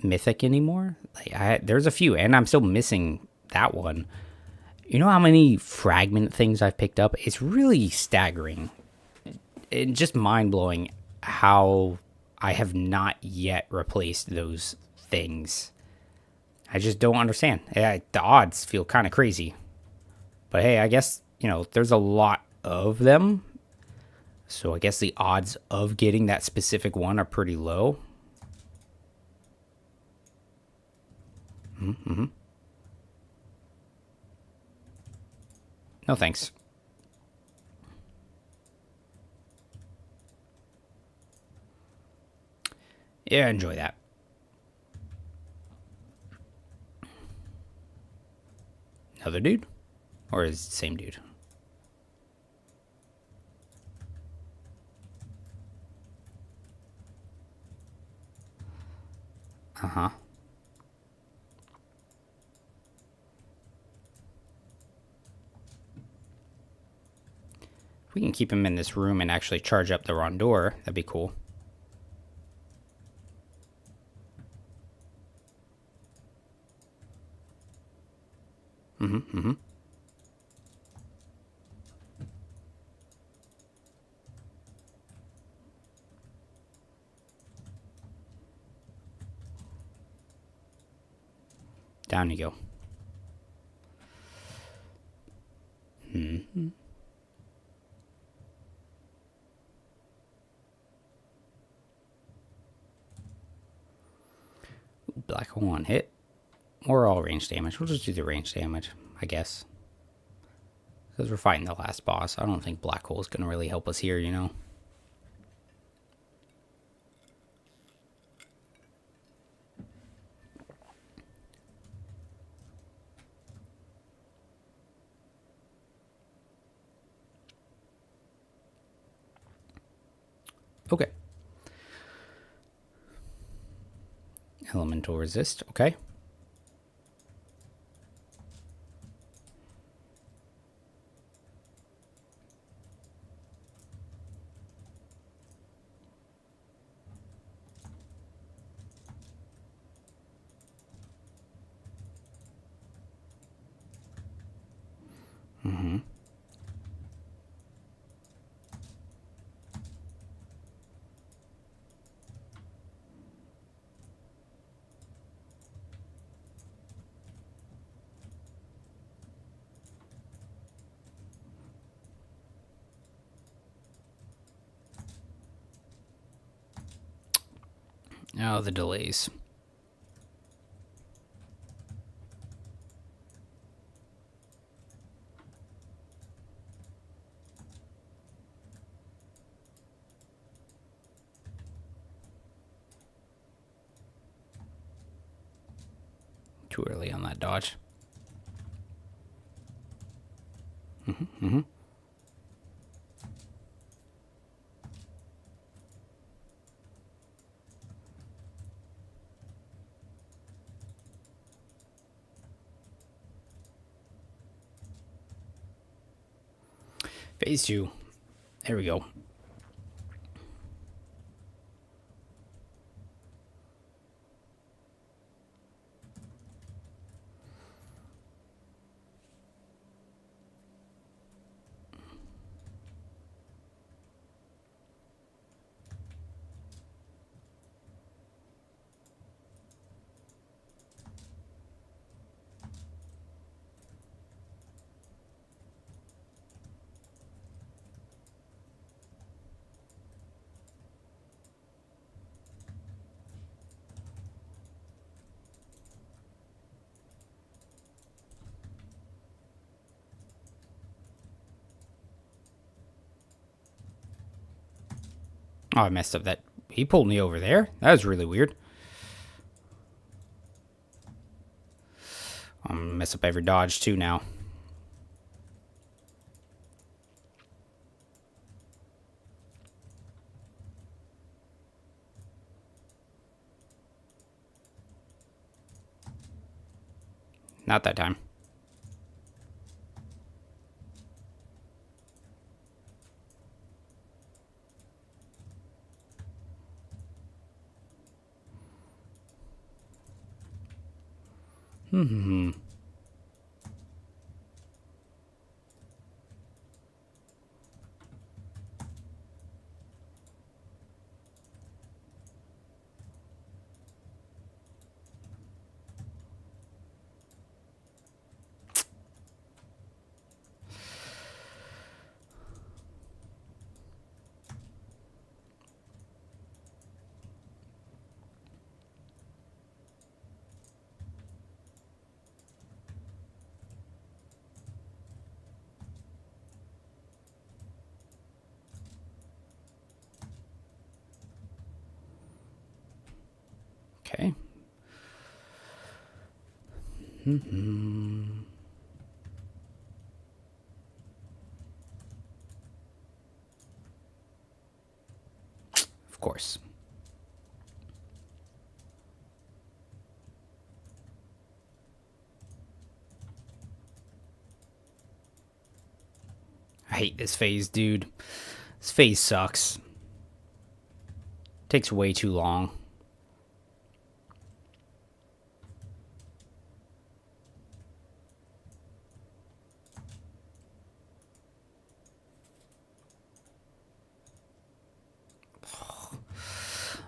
mythic anymore. Like there's a few, and I'm still missing that one. You know how many fragment things I've picked up? It's really staggering. And just mind-blowing how I have not yet replaced those things. I just don't understand. The odds feel kind of crazy. But hey, I guess, you know, there's a lot of them. So I guess the odds of getting that specific one are pretty low. Mm-hmm. No thanks. Yeah, enjoy that. Another dude? Or is it the same dude? Uh-huh. If we can keep him in this room and actually charge up the Rondor, that'd be cool. Mm-hmm. Down you go. Black hole on hit. Or all range damage. We'll just do the range damage, I guess. Because we're fighting the last boss. I don't think black hole is going to really help us here, you know? Okay. Elemental resist, okay. Mm-hmm. Oh, the delays. Too early on that dodge. Mm-hmm. Phase 2. There we go. Oh, I messed up that. He pulled me over there. That was really weird. I'm gonna mess up every dodge too now. Not that time. Okay. Of course. I hate this phase, dude. This phase sucks. Takes way too long.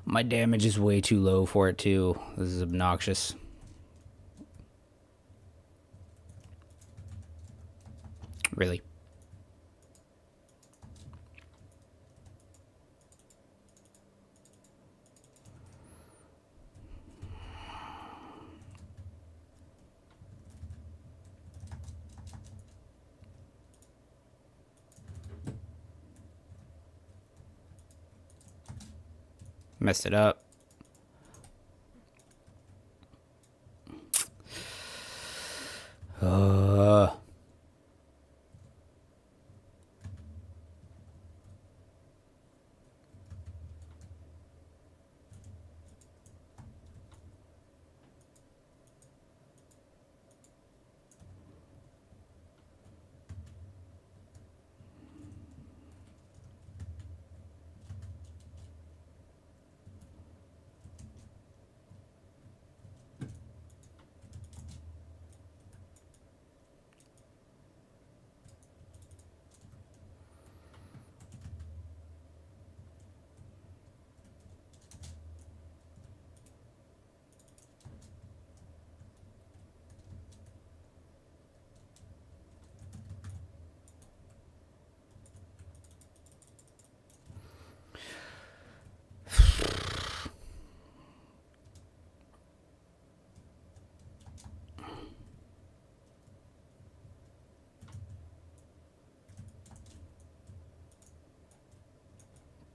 My damage is way too low for it too. This is obnoxious. Really. Messed it up.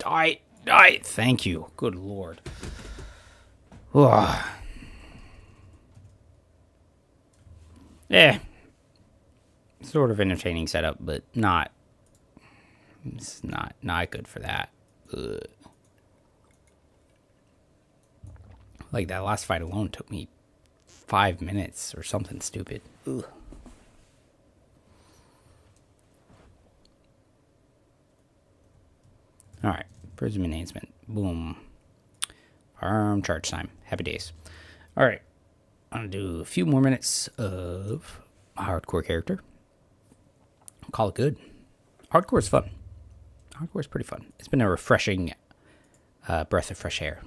Die. Die. Thank you. Good lord. Ugh. Yeah. Sort of entertaining setup, but not. It's not good for that. Ugh. Like that last fight alone took me 5 minutes or something stupid. Ugh. All right, prism enhancement. Boom. Arm charge time. Happy days. All right, I'm gonna do a few more minutes of a hardcore character. Call it good. Hardcore is fun. Hardcore is pretty fun. It's been a refreshing breath of fresh air.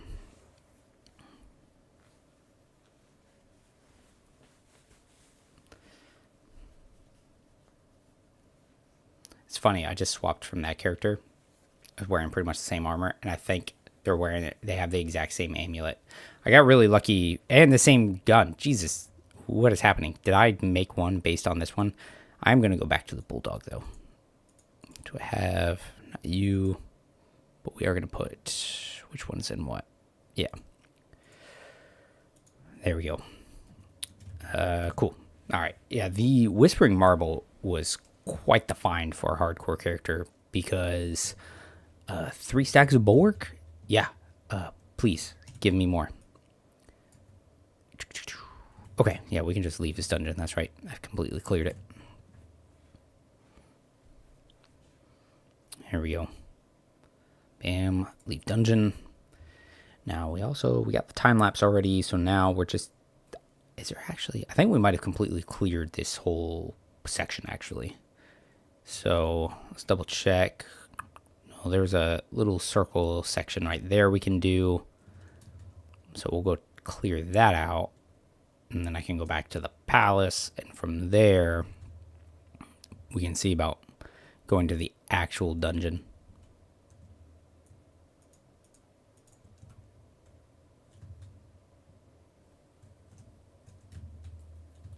It's funny. I just swapped from that character. I was wearing pretty much the same armor, and I think they're wearing it. They have the exact same amulet. I got really lucky, and the same gun. Jesus, what is happening? Did I make one based on this one? I'm gonna go back to the bulldog though. Do I have not you? But we are gonna put which one's in what? Yeah. There we go. Cool. All right. Yeah, the Whispering Marble was quite the find for a hardcore character because 3 stacks of bulwark. Yeah. Please give me more. Okay. Yeah, we can just leave this dungeon. That's right. I've completely cleared it. Here we go. Bam. Leave dungeon. Now we got the time lapse already. So now we're just. Is there actually? I think we might have completely cleared this whole section actually. So let's double check. No, there's a little circle section right there we can do. So we'll go clear that out. And then I can go back to the palace. And from there, we can see about going to the actual dungeon.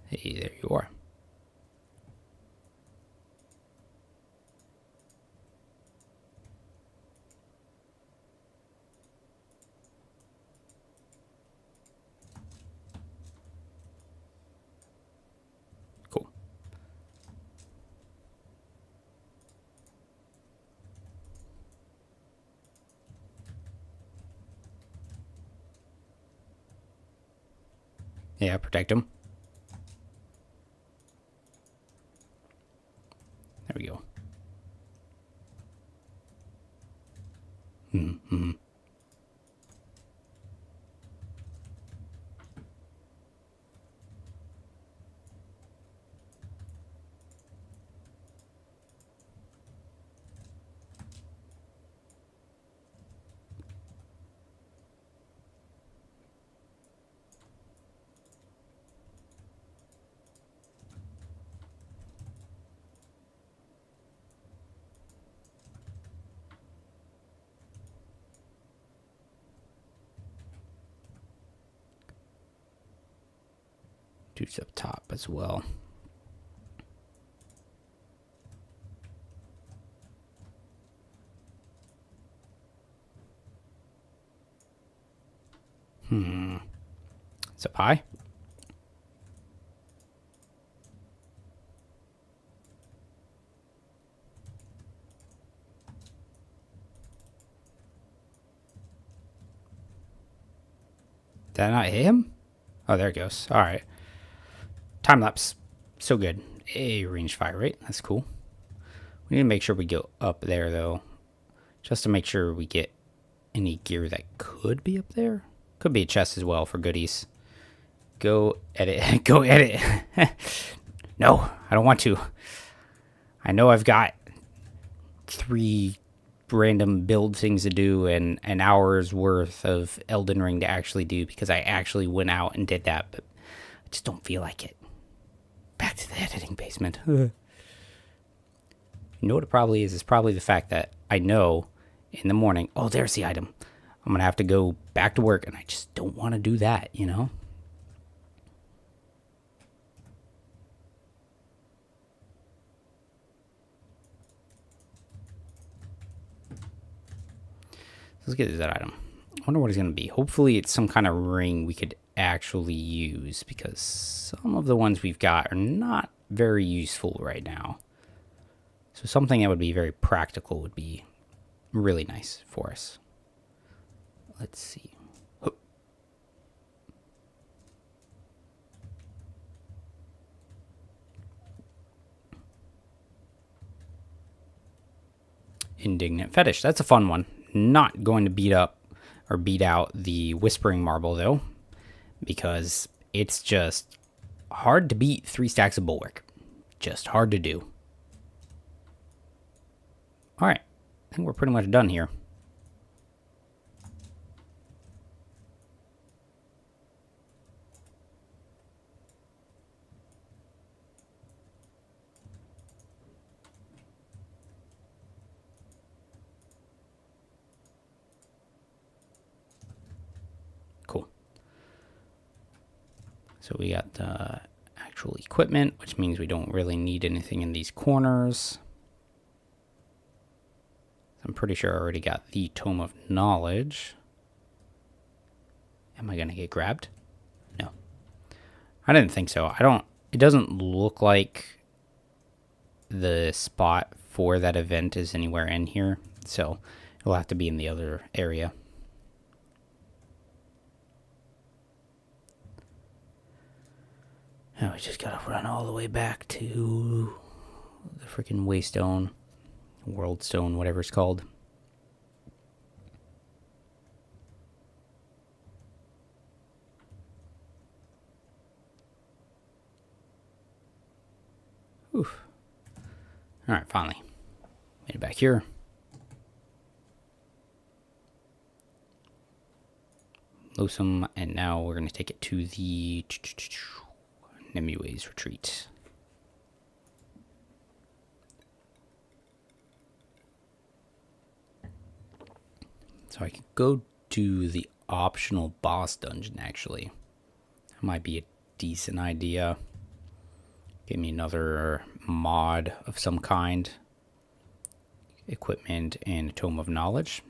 Hey, there you are. Cool. Yeah, protect him. There we go. Mm-hmm. Dude's up top as well. It's up high. Did I not hit him? Oh, there it goes. All right. Time lapse. So good. A range fire rate. That's cool. We need to make sure we go up there, though. Just to make sure we get any gear that could be up there. Could be a chest as well for goodies. Go edit. Go edit. No, I don't want to. I know I've got 3 random build things to do and an hour's worth of Elden Ring to actually do because I actually went out and did that, but I just don't feel like it. Back to the editing basement. You know what it probably is? It's probably the fact that I know in the morning, oh, there's the item. I'm going to have to go back to work, and I just don't want to do that, you know? Let's get that item. I wonder what it's going to be. Hopefully it's some kind of ring we could actually use because some of the ones we've got are not very useful right now. So something that would be very practical would be really nice for us. Let's see. Indignant Fetish. That's a fun one. Not going to beat out the Whispering Marble, though, because it's just hard to beat 3 stacks of Bulwark. Just hard to do. Alright, I think we're pretty much done here. Cool. So we got the actual equipment, which means we don't really need anything in these corners. I'm pretty sure I already got the Tome of Knowledge. Am I going to get grabbed? No. I didn't think so. It doesn't look like the spot for that event is anywhere in here, so it'll have to be in the other area. Now we just gotta run all the way back to the freaking Waystone. World Stone, whatever it's called. Oof. Alright, finally. Made it back here. Losum, and now we're going to take it to the Nimue's Retreat. So I could go to the optional boss dungeon, actually. That might be a decent idea. Give me another mod of some kind. Equipment and a Tome of Knowledge.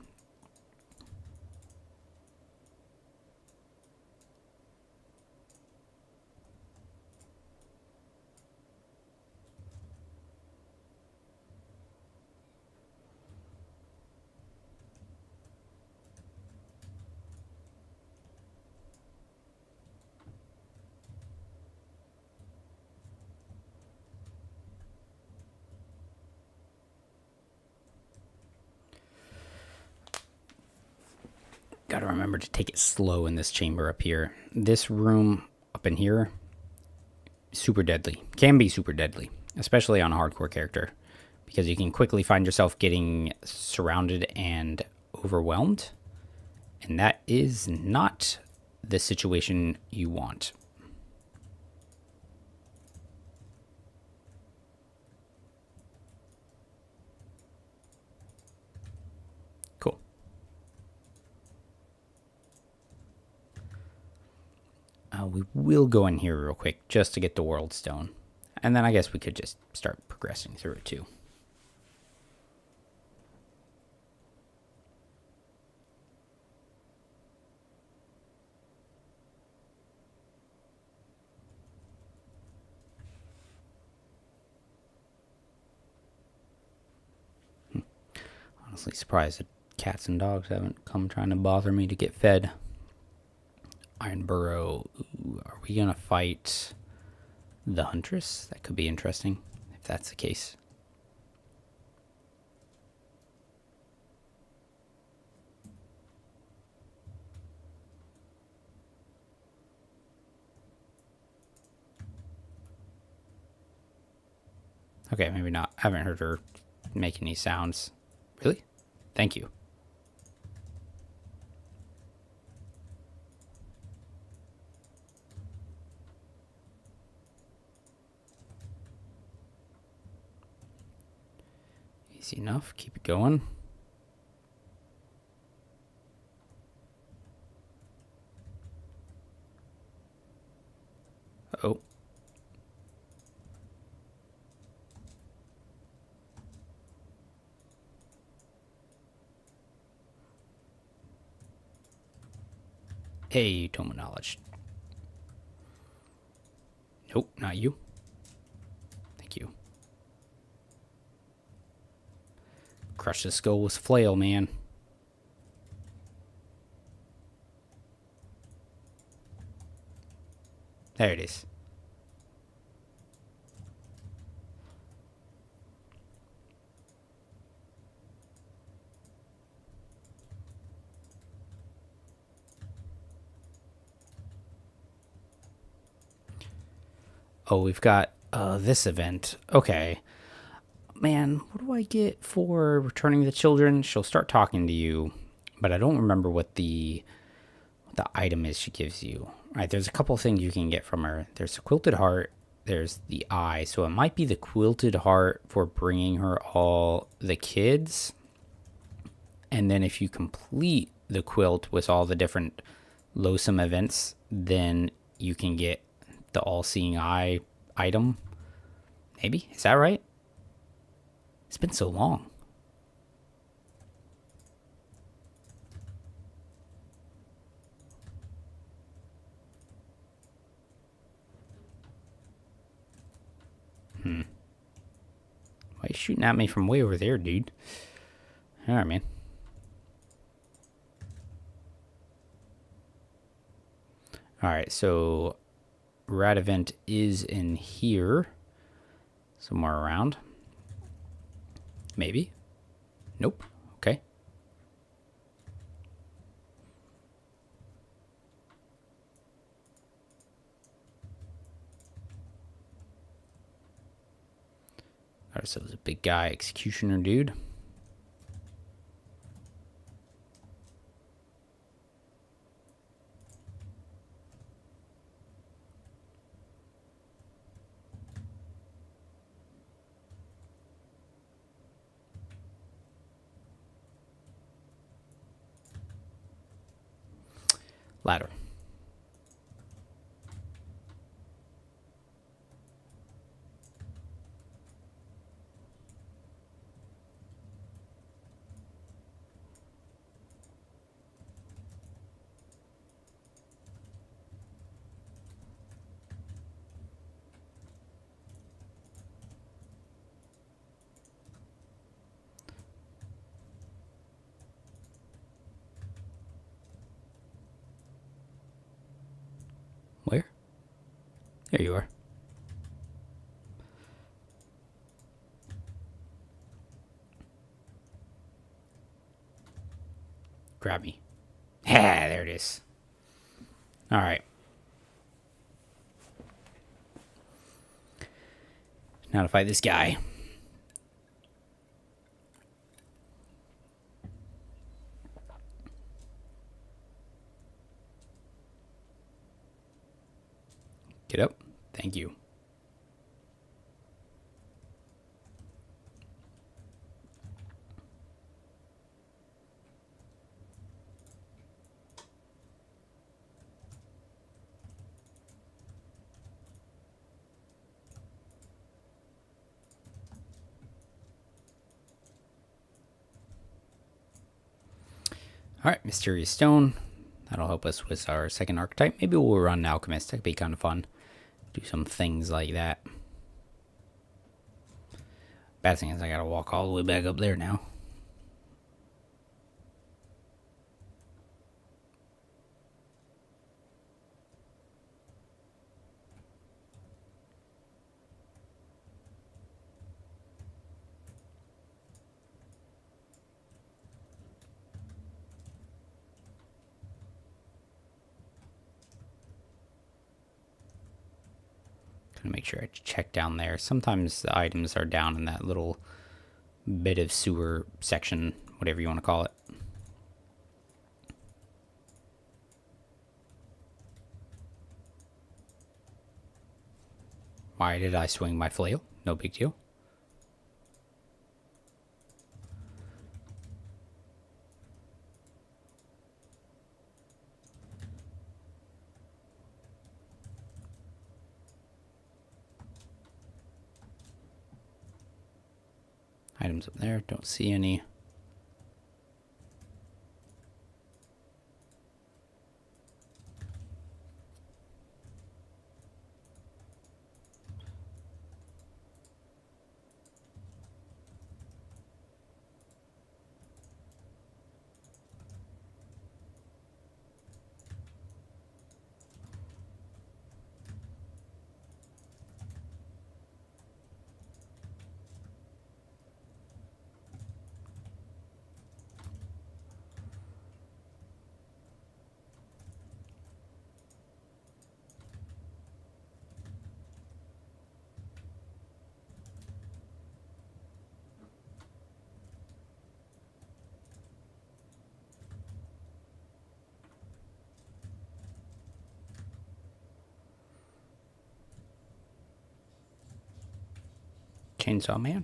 Gotta remember to take it slow in this chamber up here. This room up in here, super deadly. Can be super deadly, especially on a hardcore character, because you can quickly find yourself getting surrounded and overwhelmed, and that is not the situation you want. Cool. We will go in here real quick just to get the World Stone. And then I guess we could just start progressing through it too. Honestly surprised that cats and dogs haven't come trying to bother me to get fed. Iron Burrow. Ooh, are we going to fight the Huntress? That could be interesting, if that's the case. Okay, maybe not. I haven't heard her make any sounds. Really? Thank you. Easy enough. Keep it going. Oh. Hey, Tome of Knowledge. Nope, not you. Thank you. Crush the skull with flail, man. There it is. Oh, we've got this event. Okay. Man, what do I get for returning the children? She'll start talking to you, but I don't remember what the item is she gives you. All right, there's a couple things you can get from her. There's a quilted heart. There's the eye. So it might be the quilted heart for bringing her all the kids. And then if you complete the quilt with all the different Losum events, then you can get the all-seeing eye item. Maybe? Is that right? It's been so long. Why are you shooting at me from way over there, dude? Alright, man. Alright, so rat event is in here. Somewhere around. Maybe. Nope. Okay. Alright, so there's a big guy, executioner dude. Ladder. Where? There you are. Grab me. Yeah, there it is. Alright. Now to fight this guy. Get up. Thank you. Alright, Mysterious Stone. That'll help us with our second archetype. Maybe we'll run Alchemist. That'd be kind of fun. Do some things like that. Bad thing is I gotta walk all the way back up there now. Gonna make sure I check down there. Sometimes the items are down in that little bit of sewer section, whatever you want to call it. Why did I swing my flail? No big deal. Items up there, don't see any. Chainsaw Man.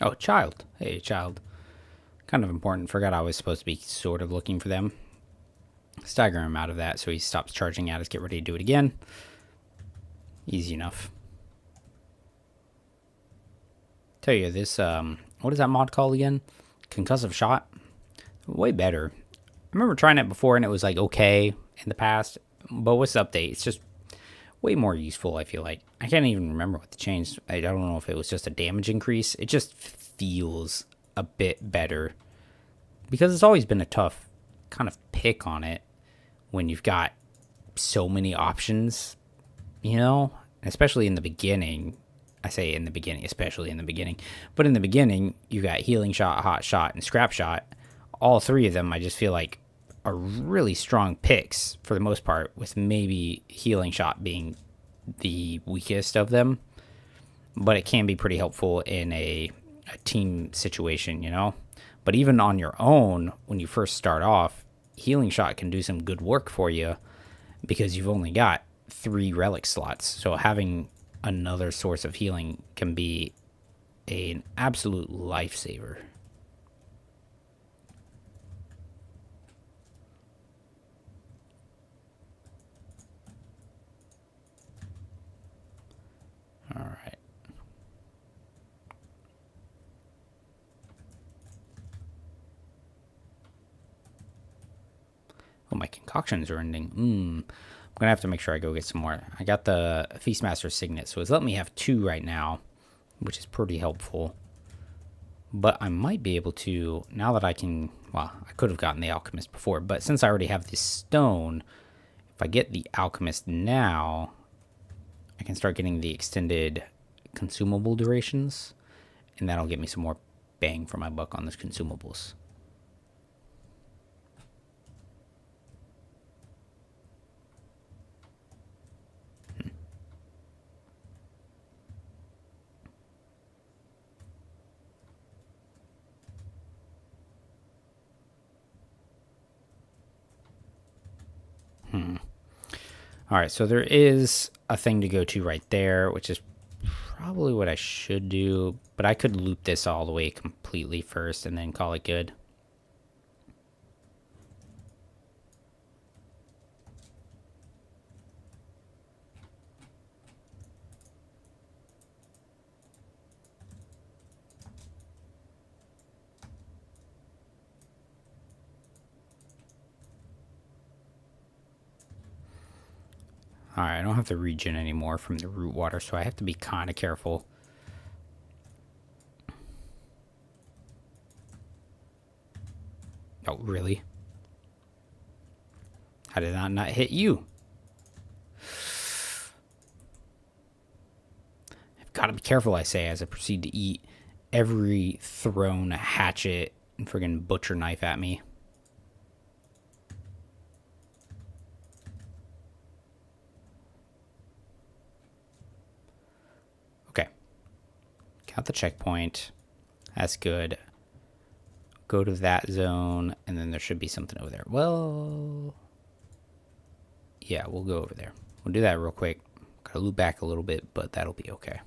Oh, Child. Hey, Child. Kind of important. Forgot I was supposed to be sort of looking for them. Stagger him out of that so he stops charging at us. Get ready to do it again. Easy enough. Tell you this, what is that mod called again? Concussive Shot? Way better. I remember trying it before and it was like okay in the past. But what's the update? It's just way more useful, I feel like. I can't even remember what the change. I don't know if it was just a damage increase. It just feels a bit better. Because it's always been a tough kind of pick on it when you've got so many options, you know? Especially in the beginning. I say in the beginning, especially in the beginning. But in the beginning, you got Healing Shot, Hot Shot, and Scrap Shot. All three of them, I just feel like, are really strong picks for the most part, with maybe Healing Shot being the weakest of them. But it can be pretty helpful in a team situation, you know? But even on your own, when you first start off, Healing Shot can do some good work for you because you've only got 3 relic slots. So having another source of healing can be an absolute lifesaver. All right. Oh, my concoctions are ending. I'm gonna have to make sure I go get some more. I got the Feastmaster Signet, so it's letting me have 2 right now, which is pretty helpful. But I might be able to, now that I can, well, I could have gotten the Alchemist before, but since I already have this stone, if I get the Alchemist now, I can start getting the extended consumable durations, and that'll get me some more bang for my buck on those consumables. All right, so there is a thing to go to right there, which is probably what I should do, but I could loop this all the way completely first and then call it good. Alright, I don't have to regen anymore from the root water, so I have to be kind of careful. Oh, really? How did that not hit you? I've got to be careful, I say, as I proceed to eat every thrown hatchet and friggin' butcher knife at me. Got the checkpoint. That's good. Go to that zone, and then there should be something over there. Well, yeah, we'll go over there. We'll do that real quick. Gotta loop back a little bit, but that'll be okay.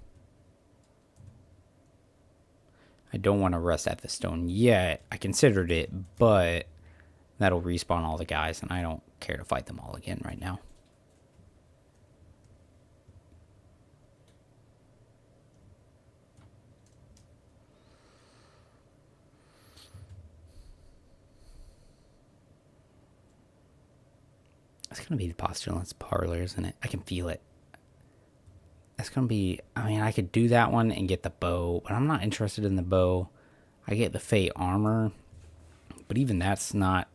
I don't want to rest at the stone yet. I considered it, but that'll respawn all the guys, and I don't care to fight them all again right now. It's going to be the Postulant's Parlor, isn't it? I can feel it. That's going to be... I mean, I could do that one and get the bow, but I'm not interested in the bow. I get the Fey armor, but even that's not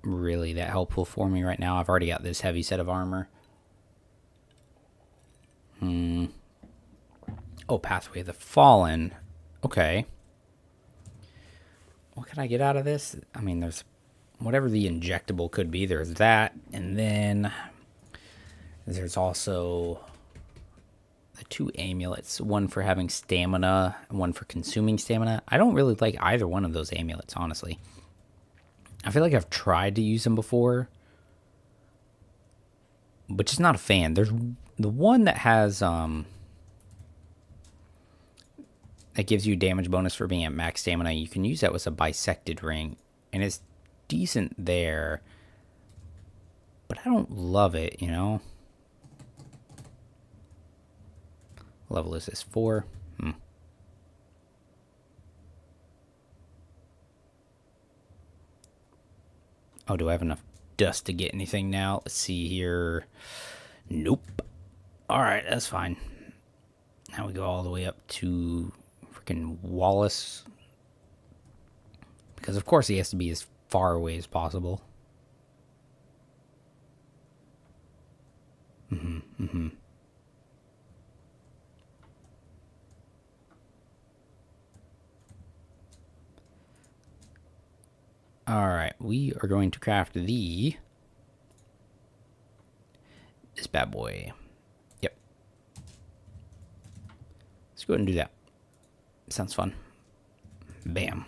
really that helpful for me right now. I've already got this heavy set of armor. Oh, Pathway of the Fallen. Okay. What can I get out of this? I mean, there's... whatever the injectable could be, there's that, and then there's also the 2 amulets, one for having stamina and one for consuming stamina. I don't really like either one of those amulets, honestly. I feel like I've tried to use them before, but just not a fan. There's the one that has that gives you damage bonus for being at max stamina. You can use that with a bisected ring, and it's decent there. But I don't love it, you know? What level is this? 4? Oh, do I have enough dust to get anything now? Let's see here. Nope. Alright, that's fine. Now we go all the way up to freaking Wallace. Because of course he has to be as far away as possible. Alright, we are going to craft this bad boy. Yep. Let's go ahead and do that. Sounds fun. Bam.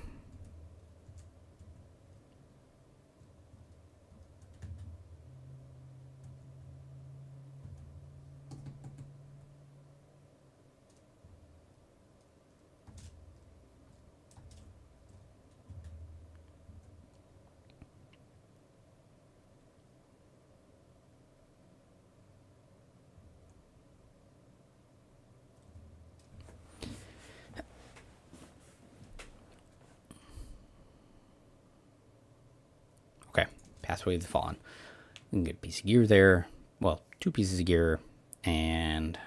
Okay, Pathway of the Fallen. We can get a piece of gear there. Well, 2 pieces of gear and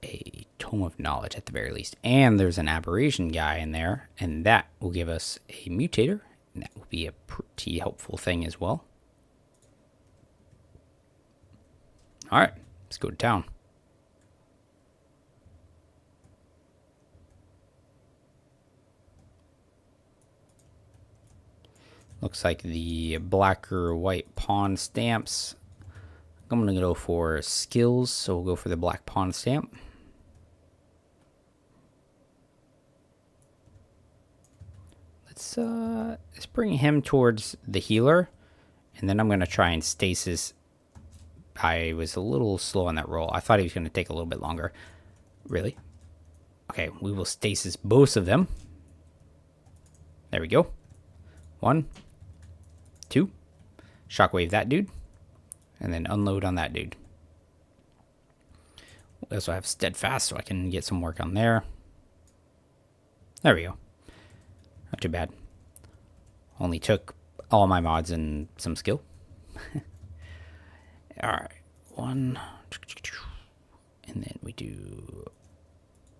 a Tome of Knowledge at the very least. And there's an Aberration guy in there, and that will give us a Mutator, and that will be a pretty helpful thing as well. Alright, let's go to town. Looks like the black or white pawn stamps. I'm going to go for skills, so we'll go for the black pawn stamp. Let's bring him towards the healer, and then I'm going to try and stasis. I was a little slow on that roll. I thought he was going to take a little bit longer. Really? Okay, we will stasis both of them. There we go. 1, 2. Shockwave that dude. And then unload on that dude. We also have Steadfast, so I can get some work on there. There we go. Not too bad. Only took all my mods and some skill. Alright. 1. And then we do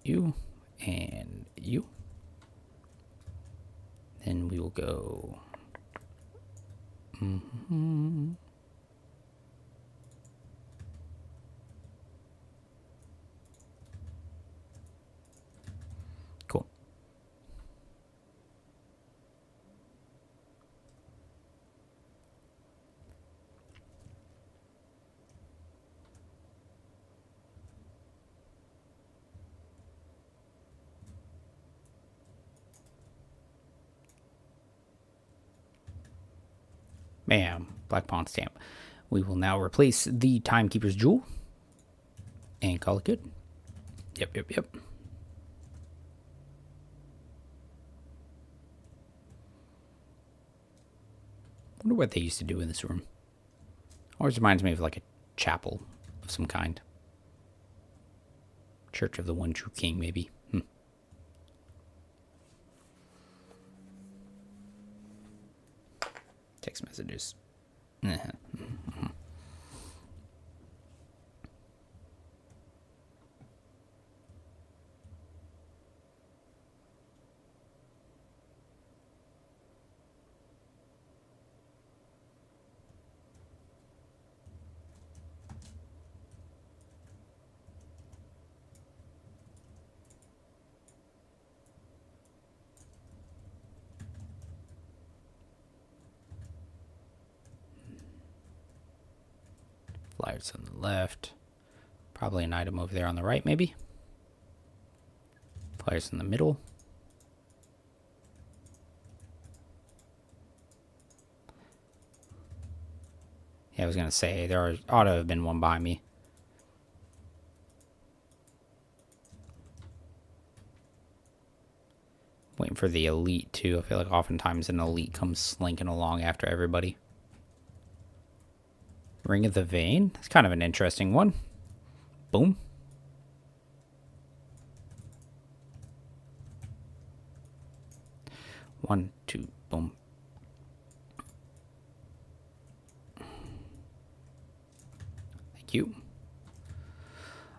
you and you. Then we will go. Cool. Bam. Black pawn stamp. We will now replace the Timekeeper's Jewel and call it good. Yep. Wonder what they used to do in this room. Always reminds me of like a chapel of some kind. Church of the One True King, maybe. Text messages. Flyers on the left. Probably an item over there on the right, maybe. Flyers in the middle. Yeah, I was going to say, there ought to have been one behind me. for the elite, too. I feel like oftentimes an elite comes slinking along after everybody. Ring of the Vein. That's kind of an interesting one. Boom. One, two, boom. Thank you.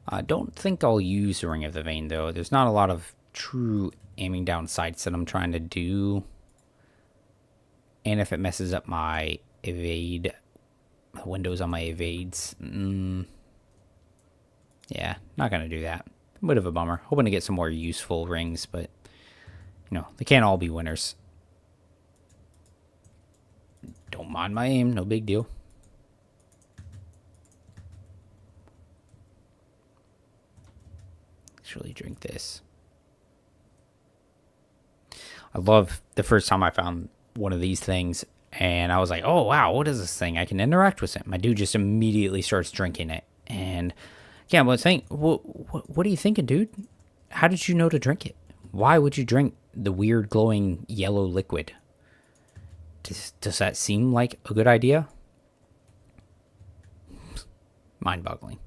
I don't think I'll use the Ring of the Vein, though. There's not a lot of true aiming down sights that I'm trying to do. And if it messes up my evade, the windows on my evades, yeah, not going to do that. A bit of a bummer. Hoping to get some more useful rings, but, you know, they can't all be winners. Don't mind my aim, no big deal. Actually drink this. I love the first time I found one of these things, and I was like, oh, wow, what is this thing? I can interact with it. My dude just immediately starts drinking it. And, yeah, I was saying, what are you thinking, dude? How did you know to drink it? Why would you drink the weird glowing yellow liquid? Does that seem like a good idea? Mind-boggling.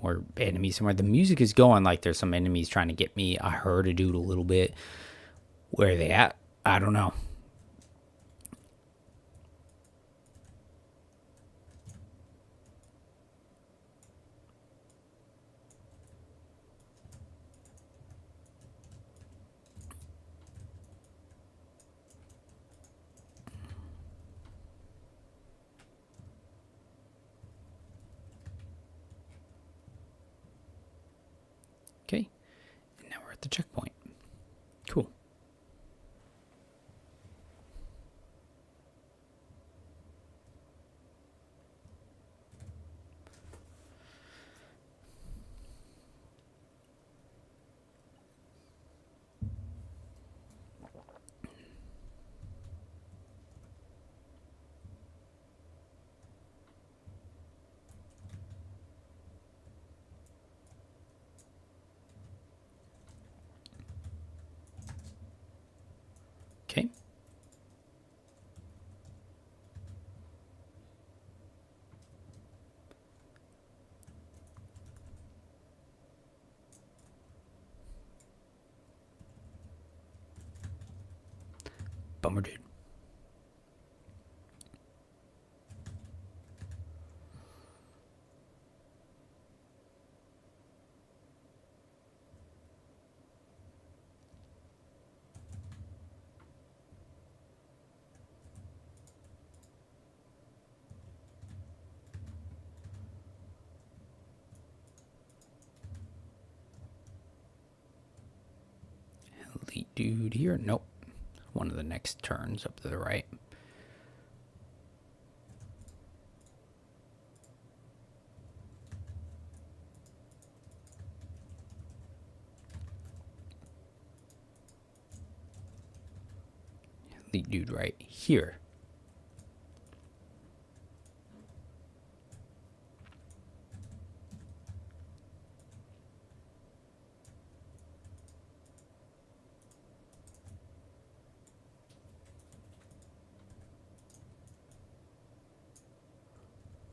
More enemies somewhere. The music is going like there's some enemies trying to get me. I heard a dude a little bit. Where are they at? I don't know. Okay. And now we're at the checkpoint. Cool. Okay. Bummer, dude. Elite dude here. Nope. One of the next turns up to the right. Elite dude right here.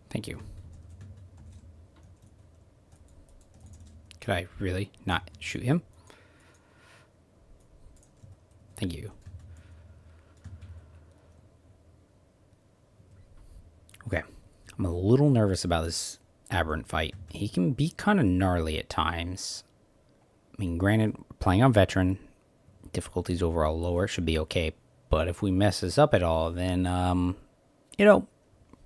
Thank you. Could I really not shoot him? Thank you. Okay. I'm a little nervous about this Aberrant fight. He can be kind of gnarly at times. I mean, granted, playing on Veteran, difficulties overall lower, should be okay. But if we mess this up at all, then, you know,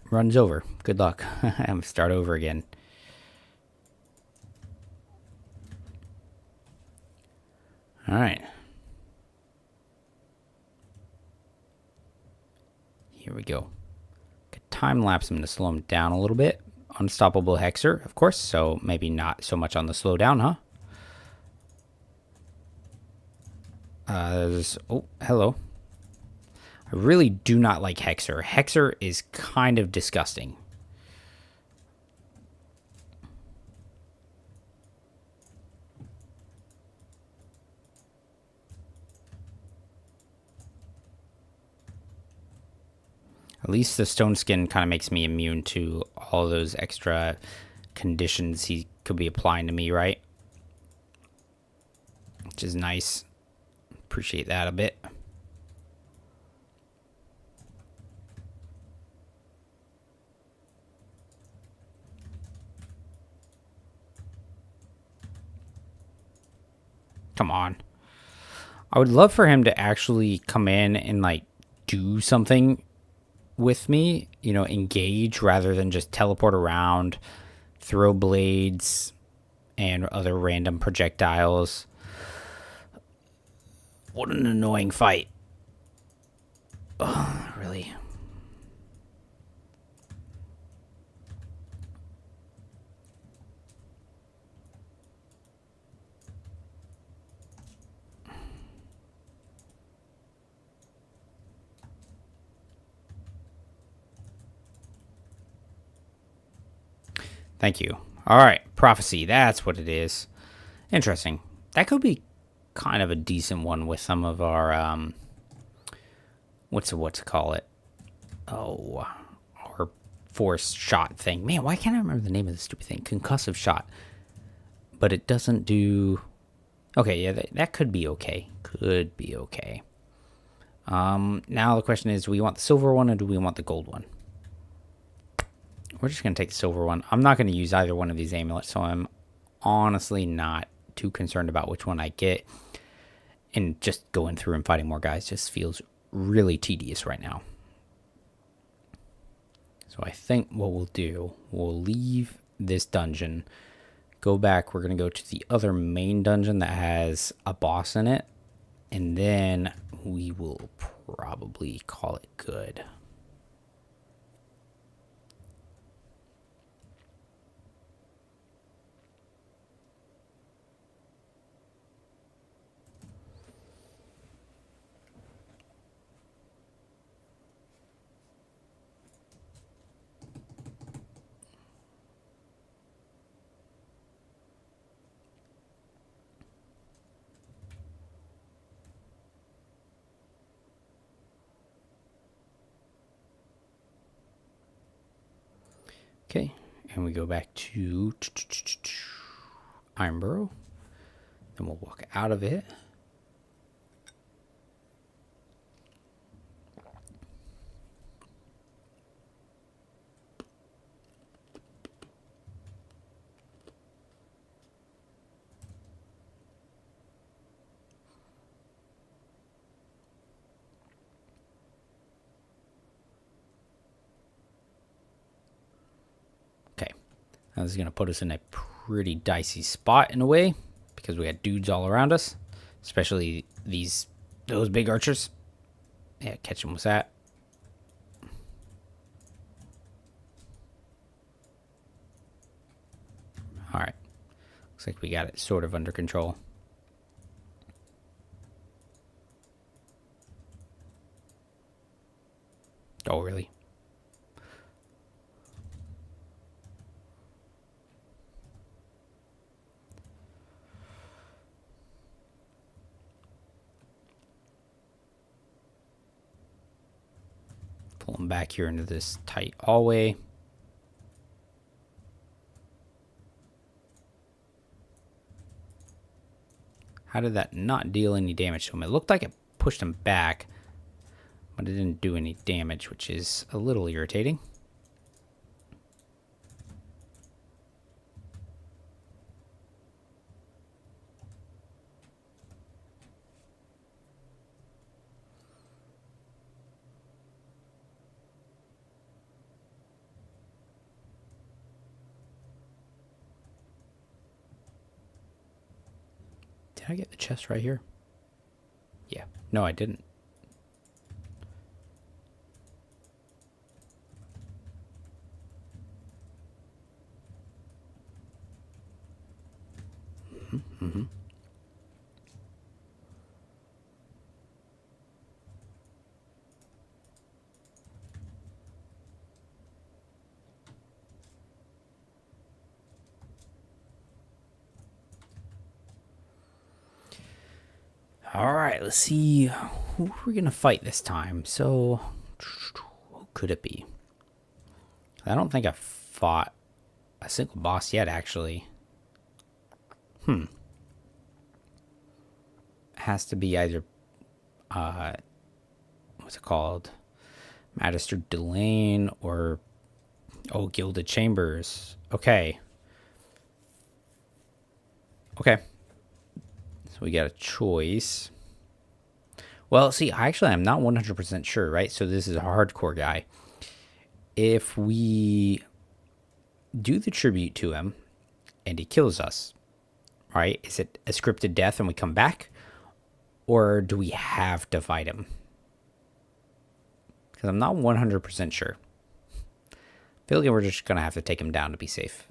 runs over. Good luck. I'm start over again. All right. Here we go. Could time lapse him to slow him down a little bit. Unstoppable Hexer, of course, so maybe not so much on the slowdown, huh? Oh, hello. I really do not like Hexer. Hexer is kind of disgusting. At least the Stone Skin kind of makes me immune to all those extra conditions he could be applying to me, right? Which is nice. Appreciate that a bit. Come on. I would love for him to actually come in and, like, do something with me, you know, engage rather than just teleport around, throw blades and other random projectiles. What an annoying fight. Ugh, really. Thank you. All right, prophecy. That's what it is. Interesting. That could be kind of a decent one with some of our what's it call it? Oh, our force shot thing. Man, why can't I remember the name of the stupid thing? Concussive shot. But it doesn't do. Okay, yeah, that could be okay. Could be okay. Now the question is, do we want the silver one or do we want the gold one? We're just going to take the silver one. I'm not going to use either one of these amulets, so I'm honestly not too concerned about which one I get. And just going through and fighting more guys just feels really tedious right now. So I think what we'll do, we'll leave this dungeon, go back. We're going to go to the other main dungeon that has a boss in it. And then we will probably call it good. Okay, and we go back to Ironborough. Then we'll walk out of it. Now this is going to put us in a pretty dicey spot in a way, because we got dudes all around us, especially those big archers. Yeah, catch them with that. All right, looks like we got it sort of under control. Oh, really? Pull them back here into this tight hallway. How did that not deal any damage to him? It looked like it pushed him back, but it didn't do any damage, which is a little irritating. Did I get the chest right here? Yeah. No, I didn't. Mm-hmm. All right, let's see who we're gonna fight this time. So, who could it be? I don't think I've fought a single boss yet, actually. It has to be either, what's it called? Magister Delane or, oh, Gilded Chambers. Okay. Okay. So we got a choice. Well, see, actually, I'm not 100% sure, right? So this is a hardcore guy. If we do the tribute to him and he kills us, right? Is it a scripted death and we come back? Or do we have to fight him? Because I'm not 100% sure. I feel like we're just going to have to take him down to be safe.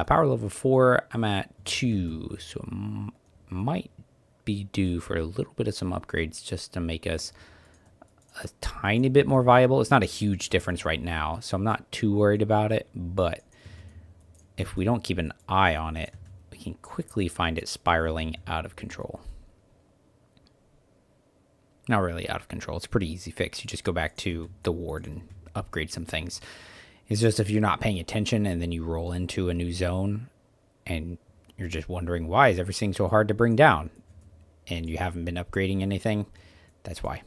Power level 4, I'm at 2. So might be due for a little bit of some upgrades just to make us a tiny bit more viable. It's not a huge difference right now, so I'm not too worried about it. But if we don't keep an eye on it, we can quickly find it spiraling out of control. Not really out of control. It's a pretty easy fix. You just go back to the ward and upgrade some things. It's just if you're not paying attention and then you roll into a new zone and you're just wondering why is everything so hard to bring down and you haven't been upgrading anything, that's why.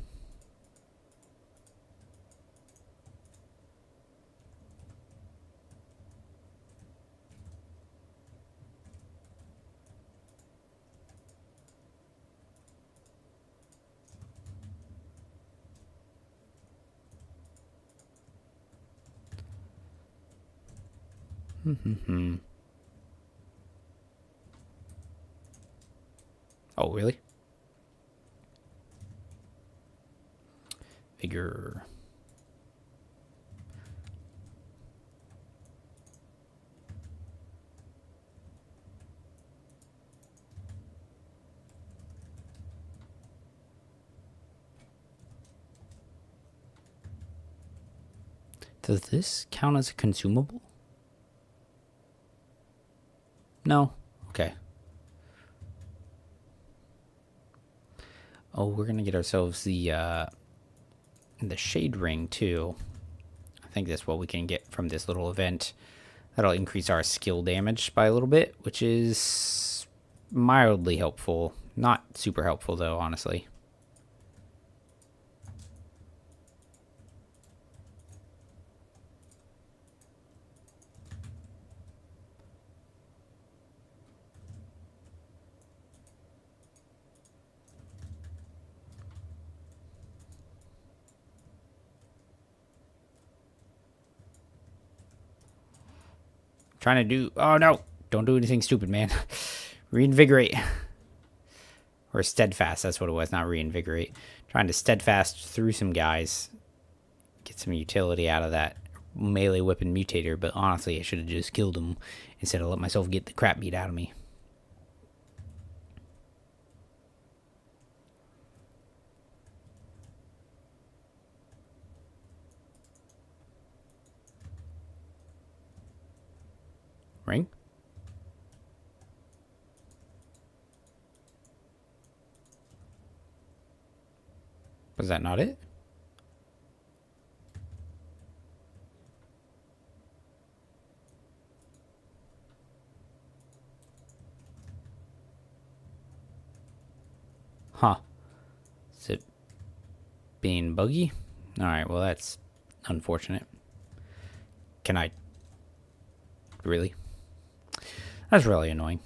Oh, really? Figure. Does this count as a consumable? No? Okay. Oh, we're gonna get ourselves the shade ring too. I think that's what we can get from this little event. That'll increase our skill damage by a little bit, which is mildly helpful. Not super helpful though, honestly. Trying to do... Oh, no. Don't do anything stupid, man. Reinvigorate. Or steadfast, that's what it was, not reinvigorate. Trying to steadfast through some guys. Get some utility out of that melee weapon mutator, but honestly, I should have just killed him instead of let myself get the crap beat out of me. Ring? Was that not it? Huh. Is it being buggy? Alright, well that's unfortunate. Can I... Really? That's really annoying.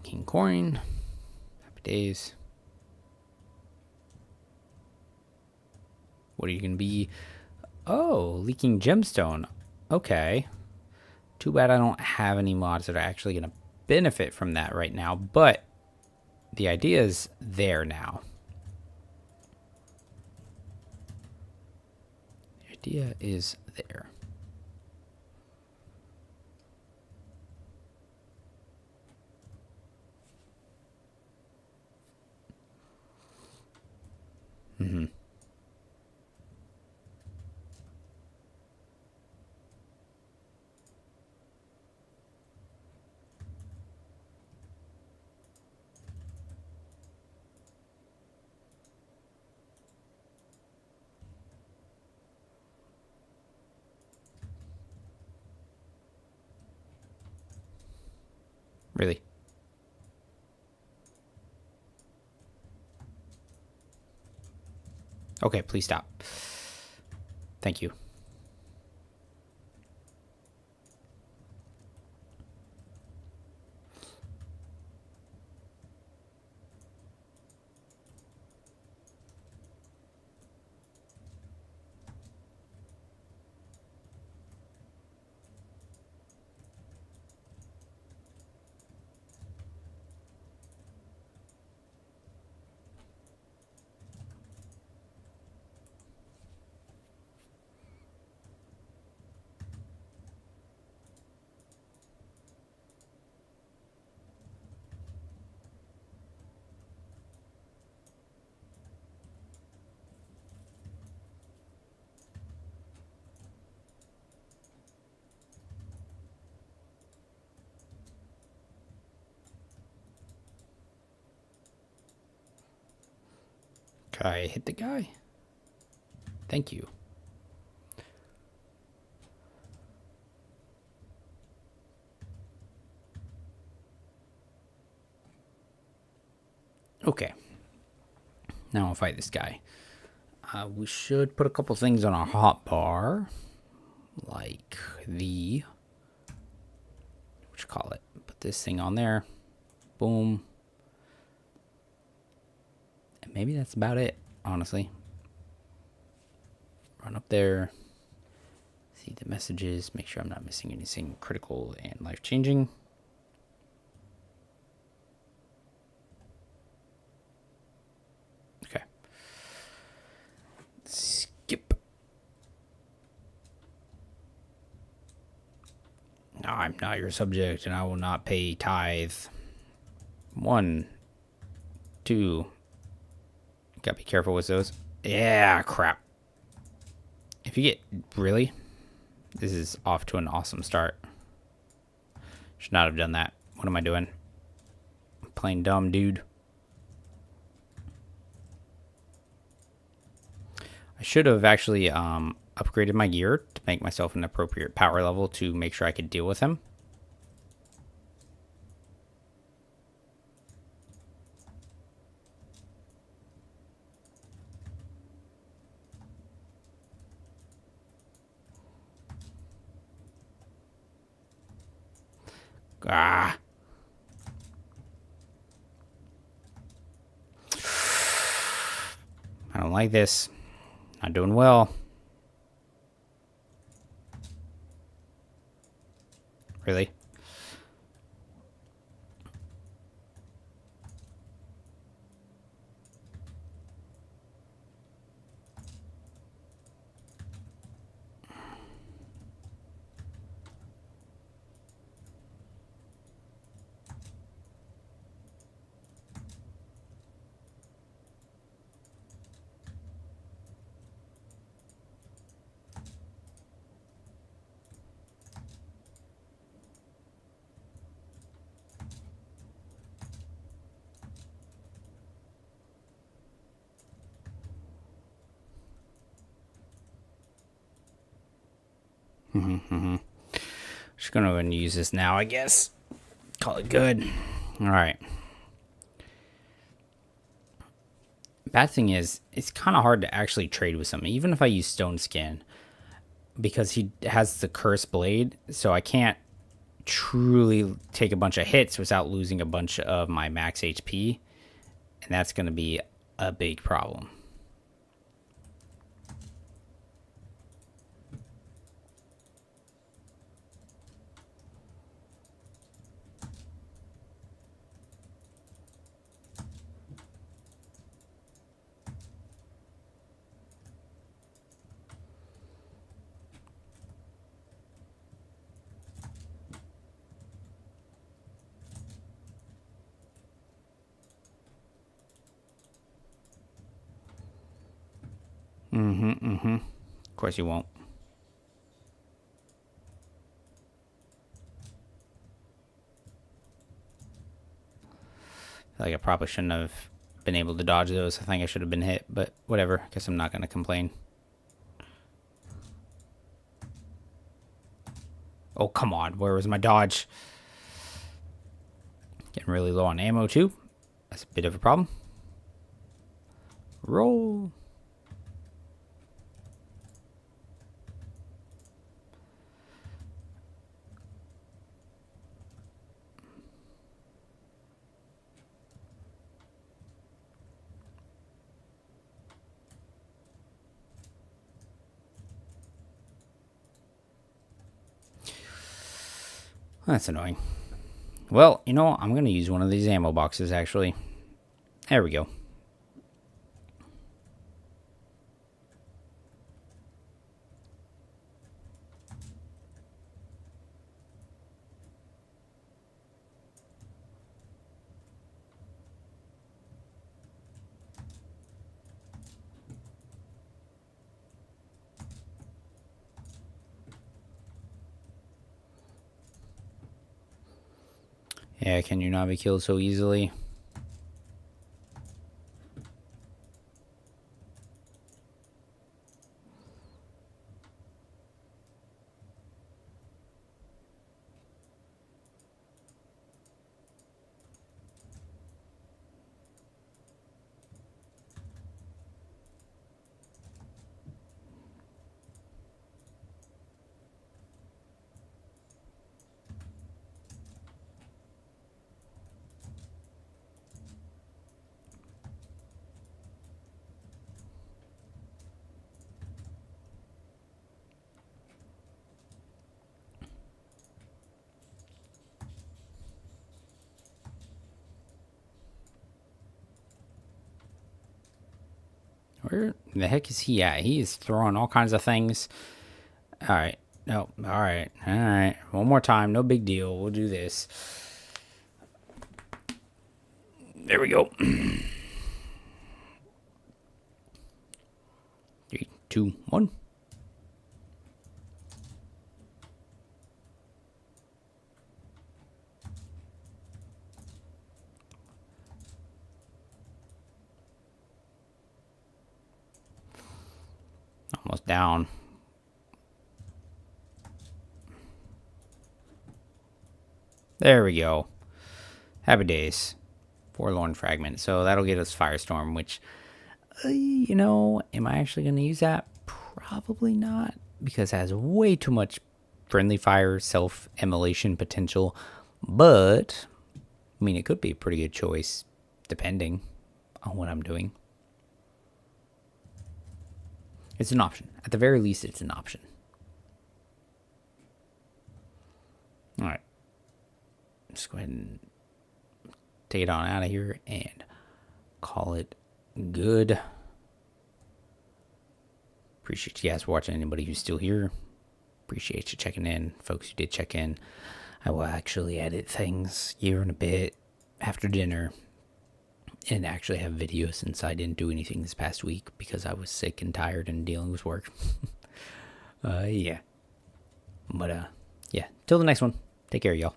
King coin. Happy days. What are you going to be? Oh, leaking gemstone. Okay. Too bad I don't have any mods that are actually going to benefit from that right now, but the idea is there now. The idea is there. Mm-hmm. Really? Okay, please stop. Thank you. Can I hit the guy? Thank you. Okay. Now I'll fight this guy. We should put a couple things on our hot bar. Like the... what you call it? Put this thing on there. Boom. And maybe that's about it, honestly. Run up there. See the messages. Make sure I'm not missing anything critical and life-changing. Okay. Skip. No, I'm not your subject, and I will not pay tithe. 1, 2. Gotta be careful with those. Yeah, crap. If you get... really? This is off to an awesome start. Should not have done that. What am I doing? I'm playing dumb, dude. I should have actually upgraded my gear to make myself an appropriate power level to make sure I could deal with him. Ah. I don't like this. Not doing well. Really? Just gonna go and use this now, I guess. Call it good. All right. Bad thing is, it's kind of hard to actually trade with him, even if I use Stone Skin, because he has the Curse Blade, so I can't truly take a bunch of hits without losing a bunch of my max HP. And that's going to be a big problem. Of course you won't. I feel like I probably shouldn't have been able to dodge those. I think I should have been hit, but whatever. Guess I'm not going to complain. Oh, come on. Where was my dodge? Getting really low on ammo, too. That's a bit of a problem. Roll. That's annoying. Well, you know, I'm going to use one of these ammo boxes, actually. There we go. Yeah, can you not be killed so easily? Where the heck is he at? He is throwing all kinds of things. All right. No. All right. All right. One more time. No big deal. We'll do this. There we go. 3, 2, 1. Almost down. There we go. Happy days. Forlorn fragment. So that'll get us Firestorm, which, you know, am I actually going to use that? Probably not, because it has way too much friendly fire self-immolation potential. But, I mean, it could be a pretty good choice, depending on what I'm doing. It's an option. At the very least, it's an option. All right. Just go ahead and take it on out of here and call it good. Appreciate you guys watching. Anybody who's still here, appreciate you checking in. Folks who did check in, I will actually edit things here in a bit after dinner and actually have videos, since I didn't do anything this past week because I was sick and tired and dealing with work. Yeah. But, yeah. Till the next one. Take care, y'all.